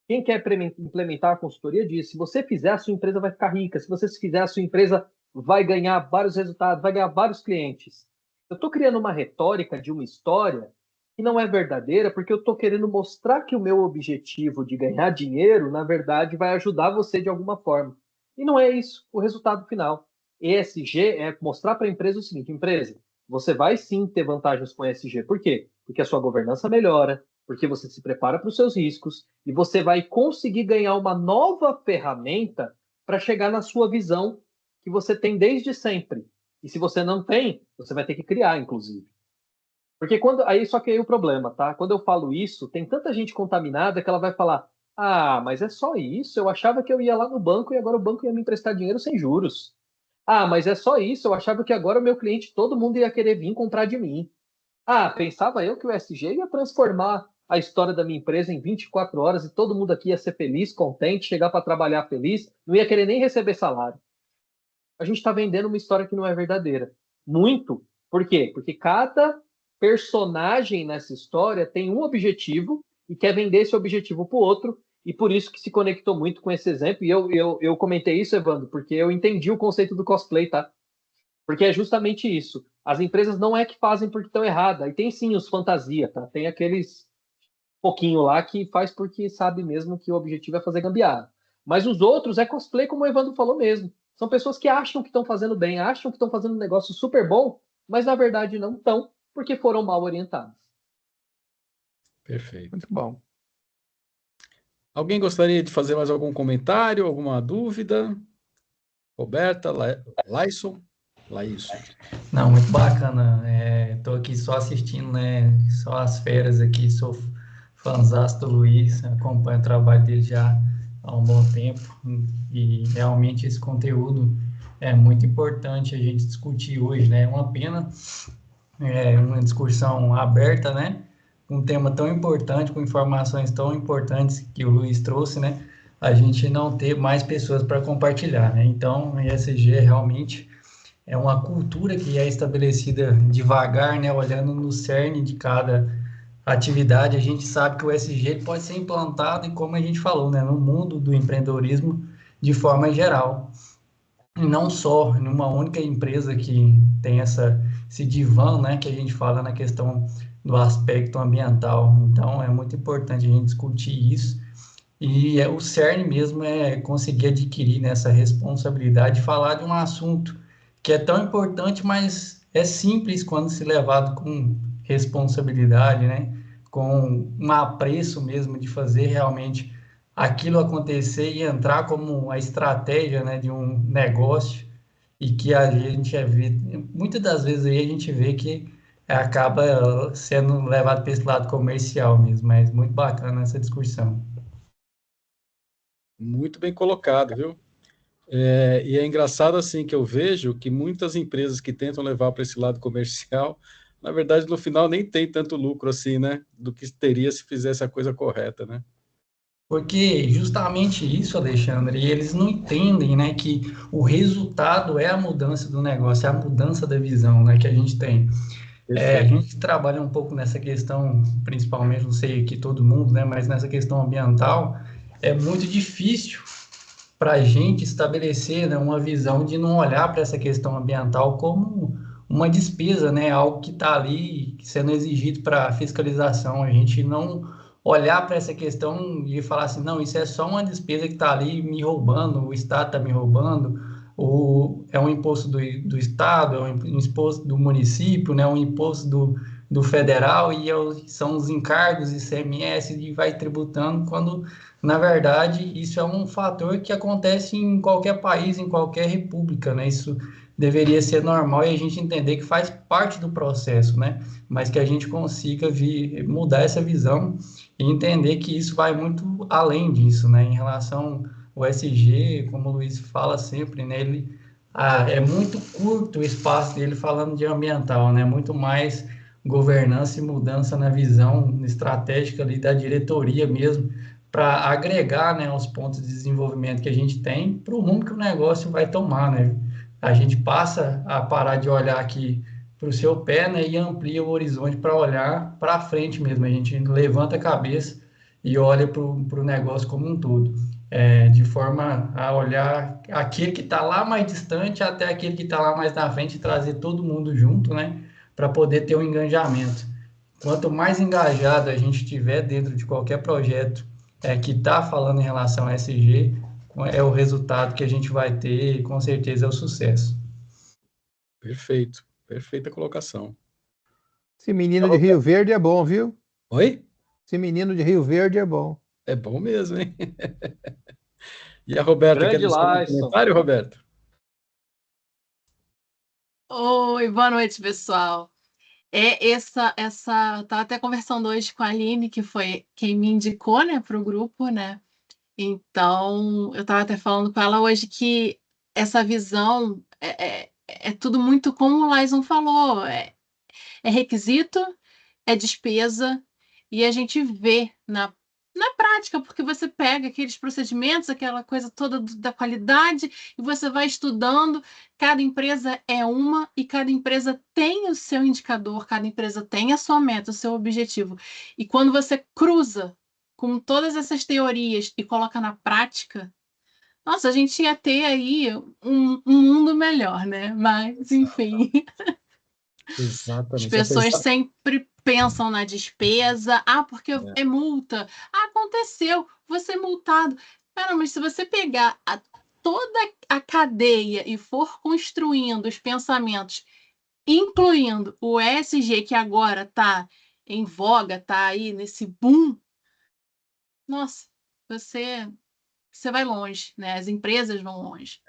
Quem quer implementar a consultoria diz: se você fizer, a sua empresa vai ficar rica. Se você fizer, a sua empresa vai ganhar vários resultados, vai ganhar vários clientes. Eu estou criando uma retórica de uma história que não é verdadeira, porque eu estou querendo mostrar que o meu objetivo de ganhar dinheiro, na verdade, vai ajudar você de alguma forma. E não é isso o resultado final. ESG é mostrar para a empresa o seguinte: empresa, você vai sim ter vantagens com ESG. Por quê? Porque a sua governança melhora, porque você se prepara para os seus riscos e você vai conseguir ganhar uma nova ferramenta para chegar na sua visão que você tem desde sempre. E se você não tem, você vai ter que criar, inclusive. Porque só que aí o problema, tá? Quando eu falo isso, tem tanta gente contaminada que ela vai falar: ah, mas é só isso, eu achava que eu ia lá no banco e agora o banco ia me emprestar dinheiro sem juros. Ah, mas é só isso, eu achava que agora o meu cliente, todo mundo ia querer vir comprar de mim. Ah, pensava eu que o ESG ia transformar a história da minha empresa em 24 horas e todo mundo aqui ia ser feliz, contente, chegar para trabalhar feliz, não ia querer nem receber salário. A gente está vendendo uma história que não é verdadeira. Muito. Por quê? Porque cada personagem nessa história tem um objetivo e quer vender esse objetivo para o outro, e por isso que se conectou muito com esse exemplo. E eu comentei isso, Evandro, porque eu entendi o conceito do cosplay, tá? Porque é justamente isso. As empresas não é que fazem porque estão erradas. E tem sim os fantasia, tá? Tem aqueles pouquinho lá que faz porque sabe mesmo que o objetivo é fazer gambiarra. Mas os outros é cosplay, como o Evandro falou mesmo. São pessoas que acham que estão fazendo bem, acham que estão fazendo um negócio super bom, mas na verdade não estão, porque foram mal orientados. Perfeito. Muito bom. Alguém gostaria de fazer mais algum comentário, alguma dúvida? Roberta, Laison? Não, muito bacana. Estou aqui só assistindo, né? Só as férias aqui. Sou fãzaço do Luiz, acompanho o trabalho dele já há um bom tempo e realmente esse conteúdo é muito importante a gente discutir hoje, né? É uma pena, uma discussão aberta, né? Um tema tão importante, com informações tão importantes que o Luiz trouxe, né? A gente não ter mais pessoas para compartilhar, né? Então, a ESG realmente é uma cultura que é estabelecida devagar, né? Olhando no cerne de cada atividade, a gente sabe que o ESG pode ser implantado, e como a gente falou, né? No mundo do empreendedorismo de forma geral. E não só numa única empresa que tem esse divã, né? Que a gente fala na questão do aspecto ambiental. Então, é muito importante a gente discutir isso. E o cerne mesmo é conseguir adquirir nessa responsabilidade de falar de um assunto que é tão importante, mas é simples quando se levado com responsabilidade, né? Com um apreço mesmo de fazer realmente aquilo acontecer e entrar como a estratégia, né, de um negócio, e que a gente vê, muitas das vezes aí a gente vê que acaba sendo levado para esse lado comercial mesmo, mas muito bacana essa discussão. Muito bem colocado, viu? E é engraçado assim que eu vejo que muitas empresas que tentam levar para esse lado comercial, na verdade, no final nem tem tanto lucro assim, né? Do que teria se fizesse a coisa correta, né? Porque justamente isso, Alexandre, e eles não entendem, né, que o resultado é a mudança do negócio, é a mudança da visão, né, que a gente tem. A Perfeito. gente trabalha um pouco nessa questão, principalmente, não sei aqui todo mundo, né, mas nessa questão ambiental, é muito difícil para a gente estabelecer, né, uma visão de não olhar para essa questão ambiental como uma despesa, né, algo que está ali sendo exigido para fiscalização. A gente não olhar para essa questão e falar assim, não, isso é só uma despesa que está ali me roubando, o Estado está me roubando, é um imposto do Estado, é um imposto do município, né, um imposto do federal, e são os encargos, ICMS, e vai tributando, quando na verdade, isso é um fator que acontece em qualquer país, em qualquer república, né? Isso deveria ser normal e a gente entender que faz parte do processo, né? Mas que a gente consiga mudar essa visão e entender que isso vai muito além disso, né? Em relação ao SG, como o Luiz fala sempre, né? É muito curto o espaço dele falando de ambiental, né? Muito mais governança e mudança na visão estratégica ali da diretoria mesmo, para agregar, né, os pontos de desenvolvimento que a gente tem para o rumo que o negócio vai tomar, né? A gente passa a parar de olhar aqui para o seu pé, né, e amplia o horizonte para olhar para frente mesmo. A gente levanta a cabeça e olha para o negócio como um todo, de forma a olhar aquele que está lá mais distante até aquele que está lá mais na frente e trazer todo mundo junto, né, para poder ter um engajamento. Quanto mais engajado a gente tiver dentro de qualquer projeto que está falando em relação a SG, é o resultado que a gente vai ter e com certeza é o sucesso. Perfeito. Perfeita colocação. Esse menino de Rio Verde é bom, viu? Oi? Esse menino de Rio Verde é bom. É bom mesmo, hein? E a Roberta, quer Grande deixar um Laison. comentário, Roberta? Oi, boa noite, pessoal. Tava até conversando hoje com a Aline, que foi quem me indicou, né, para o grupo, né? Então, eu estava até falando com ela hoje que essa visão é tudo muito como o Laison falou, é requisito, é despesa, e a gente vê na prática, porque você pega aqueles procedimentos, aquela coisa toda da qualidade, e você vai estudando. Cada empresa é uma, e cada empresa tem o seu indicador, cada empresa tem a sua meta, o seu objetivo. E quando você cruza com todas essas teorias e coloca na prática, nossa, a gente ia ter aí um mundo melhor, né? Mas, enfim. As Exatamente. pessoas sempre pensam na despesa. Ah, porque é multa. Ah, aconteceu, você é multado. Cara, mas se você pegar toda a cadeia e for construindo os pensamentos, incluindo o ESG, que agora está em voga, está aí nesse boom, nossa, você vai longe, né? As empresas vão longe.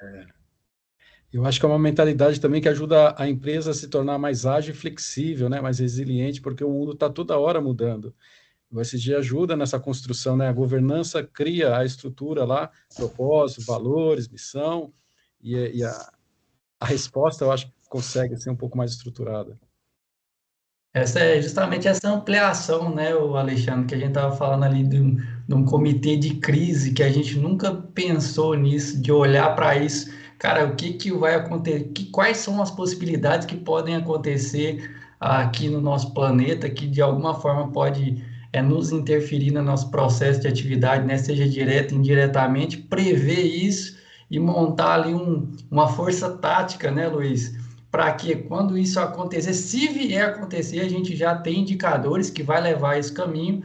Eu acho que é uma mentalidade também que ajuda a empresa a se tornar mais ágil e flexível, né? Mais resiliente, porque o mundo está toda hora mudando. O SG ajuda nessa construção, né? A governança cria a estrutura lá, propósito, valores, missão, a resposta eu acho que consegue ser um pouco mais estruturada. Essa é justamente essa ampliação, né, o Alexandre, que a gente estava falando ali de um comitê de crise, que a gente nunca pensou nisso, de olhar para isso. Cara, o que que vai acontecer? Quais são as possibilidades que podem acontecer aqui no nosso planeta, que de alguma forma pode nos interferir no nosso processo de atividade, né, seja direta, indiretamente, prever isso e montar ali uma força tática, né, Luiz? Para que quando isso acontecer, se vier acontecer, a gente já tem indicadores que vai levar esse caminho,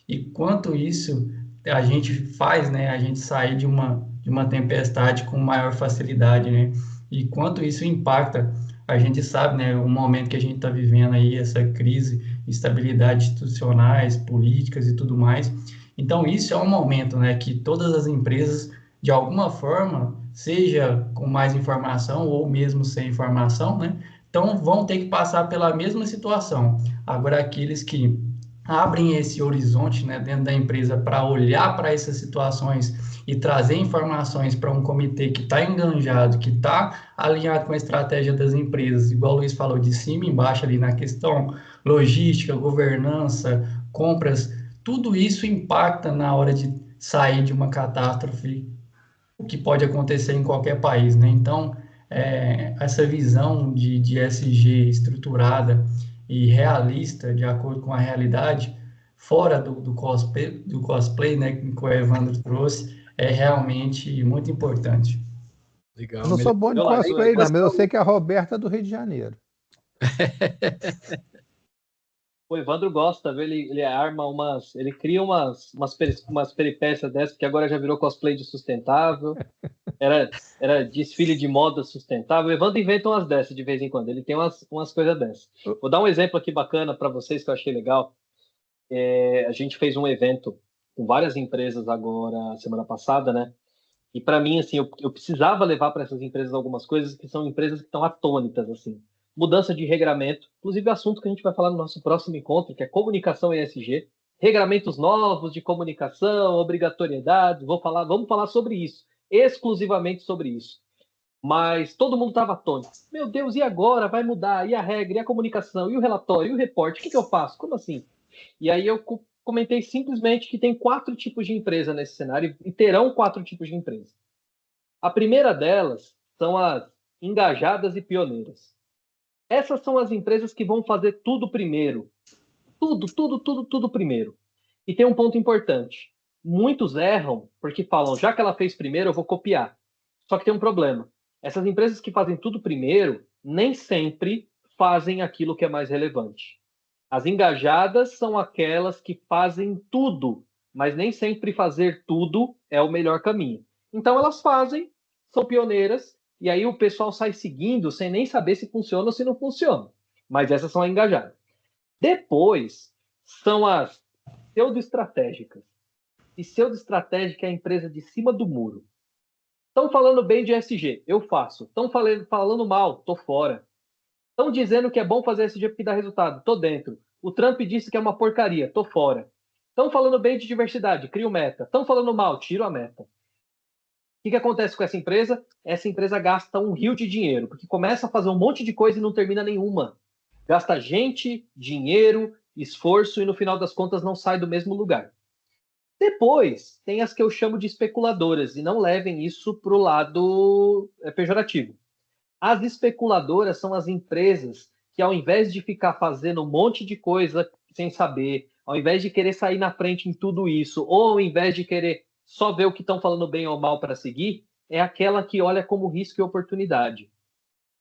e quanto isso a gente faz, né, a gente sair de uma tempestade com maior facilidade, né, e quanto isso impacta, a gente sabe, né, o momento que a gente está vivendo aí, essa crise, instabilidade institucionais, políticas e tudo mais, Então, isso é um momento, né, que todas as empresas, de alguma forma, seja com mais informação ou mesmo sem informação, né, então vão ter que passar pela mesma situação. Agora, aqueles que abrem esse horizonte, né, dentro da empresa para olhar para essas situações e trazer informações para um comitê que está enganjado, que está alinhado com a estratégia das empresas, igual o Luiz falou, de cima e embaixo ali na questão logística, governança, compras, tudo isso impacta na hora de sair de uma catástrofe, o que pode acontecer em qualquer país, né? Então, essa visão de ESG estruturada e realista, de acordo com a realidade, fora do cosplay, né, que o Evandro trouxe, é realmente muito importante. Eu Legal, não sou bom de Eu lá, cosplay, não, mas mas eu sei que a Roberta é do Rio de Janeiro. o Evandro gosta, viu? Ele arma ele cria umas peripécias dessas, que agora já virou cosplay de sustentável. Era desfile de moda sustentável. O Evandro inventa umas dessas de vez em quando. Ele tem umas coisas dessas. Vou dar um exemplo aqui bacana para vocês que eu achei legal. A gente fez um evento com várias empresas agora, semana passada, né? E para mim, assim, eu precisava levar para essas empresas algumas coisas que são empresas que estão atônitas, assim. Mudança de regramento, inclusive assunto que a gente vai falar no nosso próximo encontro, que é comunicação ESG, regramentos novos de comunicação, obrigatoriedade, vamos falar sobre isso, exclusivamente sobre isso. Mas todo mundo estava atônito. Meu Deus, e agora? Vai mudar? E a regra? E a comunicação? E o relatório? E o reporte? O que eu faço? Como assim? E aí eu comentei simplesmente que tem 4 tipos de empresa nesse cenário e terão 4 tipos de empresa. A primeira delas são as engajadas e pioneiras. Essas são as empresas que vão fazer tudo primeiro. Tudo primeiro. E tem um ponto importante. Muitos erram porque falam, já que ela fez primeiro, eu vou copiar. Só que tem um problema. Essas empresas que fazem tudo primeiro, nem sempre fazem aquilo que é mais relevante. As engajadas são aquelas que fazem tudo, mas nem sempre fazer tudo é o melhor caminho. Então elas fazem, são pioneiras, e aí o pessoal sai seguindo sem nem saber se funciona ou se não funciona. Mas essas são as engajadas. Depois são as pseudo-estratégicas. E pseudo-estratégica é a empresa de cima do muro. Estão falando bem de ESG, eu faço. Estão falando mal, estou fora. Estão dizendo que é bom fazer ESG porque dá resultado, estou dentro. O Trump disse que é uma porcaria, estou fora. Estão falando bem de diversidade, crio meta. Estão falando mal, tiro a meta. O que acontece com essa empresa? Essa empresa gasta um rio de dinheiro, porque começa a fazer um monte de coisa e não termina nenhuma. Gasta gente, dinheiro, esforço e no final das contas não sai do mesmo lugar. Depois, tem as que eu chamo de especuladoras, e não levem isso para o lado pejorativo. As especuladoras são as empresas que, ao invés de ficar fazendo um monte de coisa sem saber, ao invés de querer sair na frente em tudo isso, ou ao invés de querer só ver o que estão falando bem ou mal para seguir, é aquela que olha como risco e oportunidade.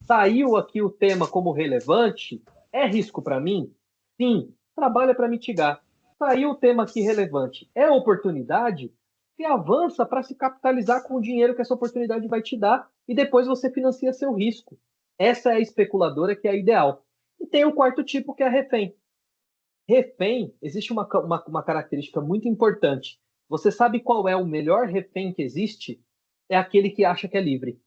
Saiu aqui o tema como relevante, é risco para mim? Sim, trabalha para mitigar. Saiu o tema aqui relevante, é oportunidade? Você avança para se capitalizar com o dinheiro que essa oportunidade vai te dar e depois você financia seu risco. Essa é a especuladora que é a ideal. E tem o quarto tipo, que é a refém. Refém, existe uma característica muito importante. Você sabe qual é o melhor refém que existe? É aquele que acha que é livre.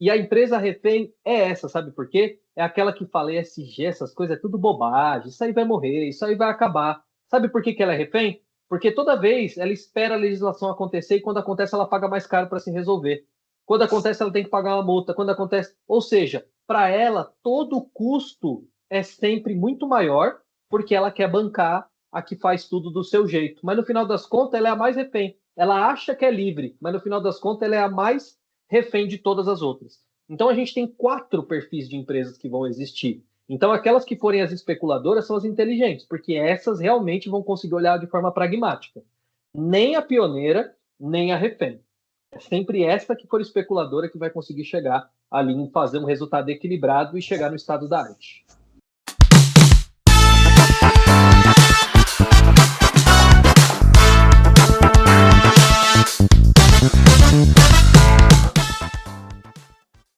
E a empresa refém é essa, sabe por quê? É aquela que fala ESG, essas coisas, é tudo bobagem, isso aí vai morrer, isso aí vai acabar. Sabe por que ela é refém? Porque toda vez ela espera a legislação acontecer e quando acontece ela paga mais caro para se resolver. Quando acontece ela tem que pagar uma multa, quando acontece... Ou seja, para ela todo custo é sempre muito maior porque ela quer bancar a que faz tudo do seu jeito. Mas no final das contas ela é a mais refém. Ela acha que é livre, mas no final das contas ela é a mais refém de todas as outras. Então a gente tem 4 perfis de empresas que vão existir. Então aquelas que forem as especuladoras são as inteligentes, porque essas realmente vão conseguir olhar de forma pragmática. Nem a pioneira, nem a refém. É sempre essa que for especuladora que vai conseguir chegar ali em fazer um resultado equilibrado e chegar no estado da arte.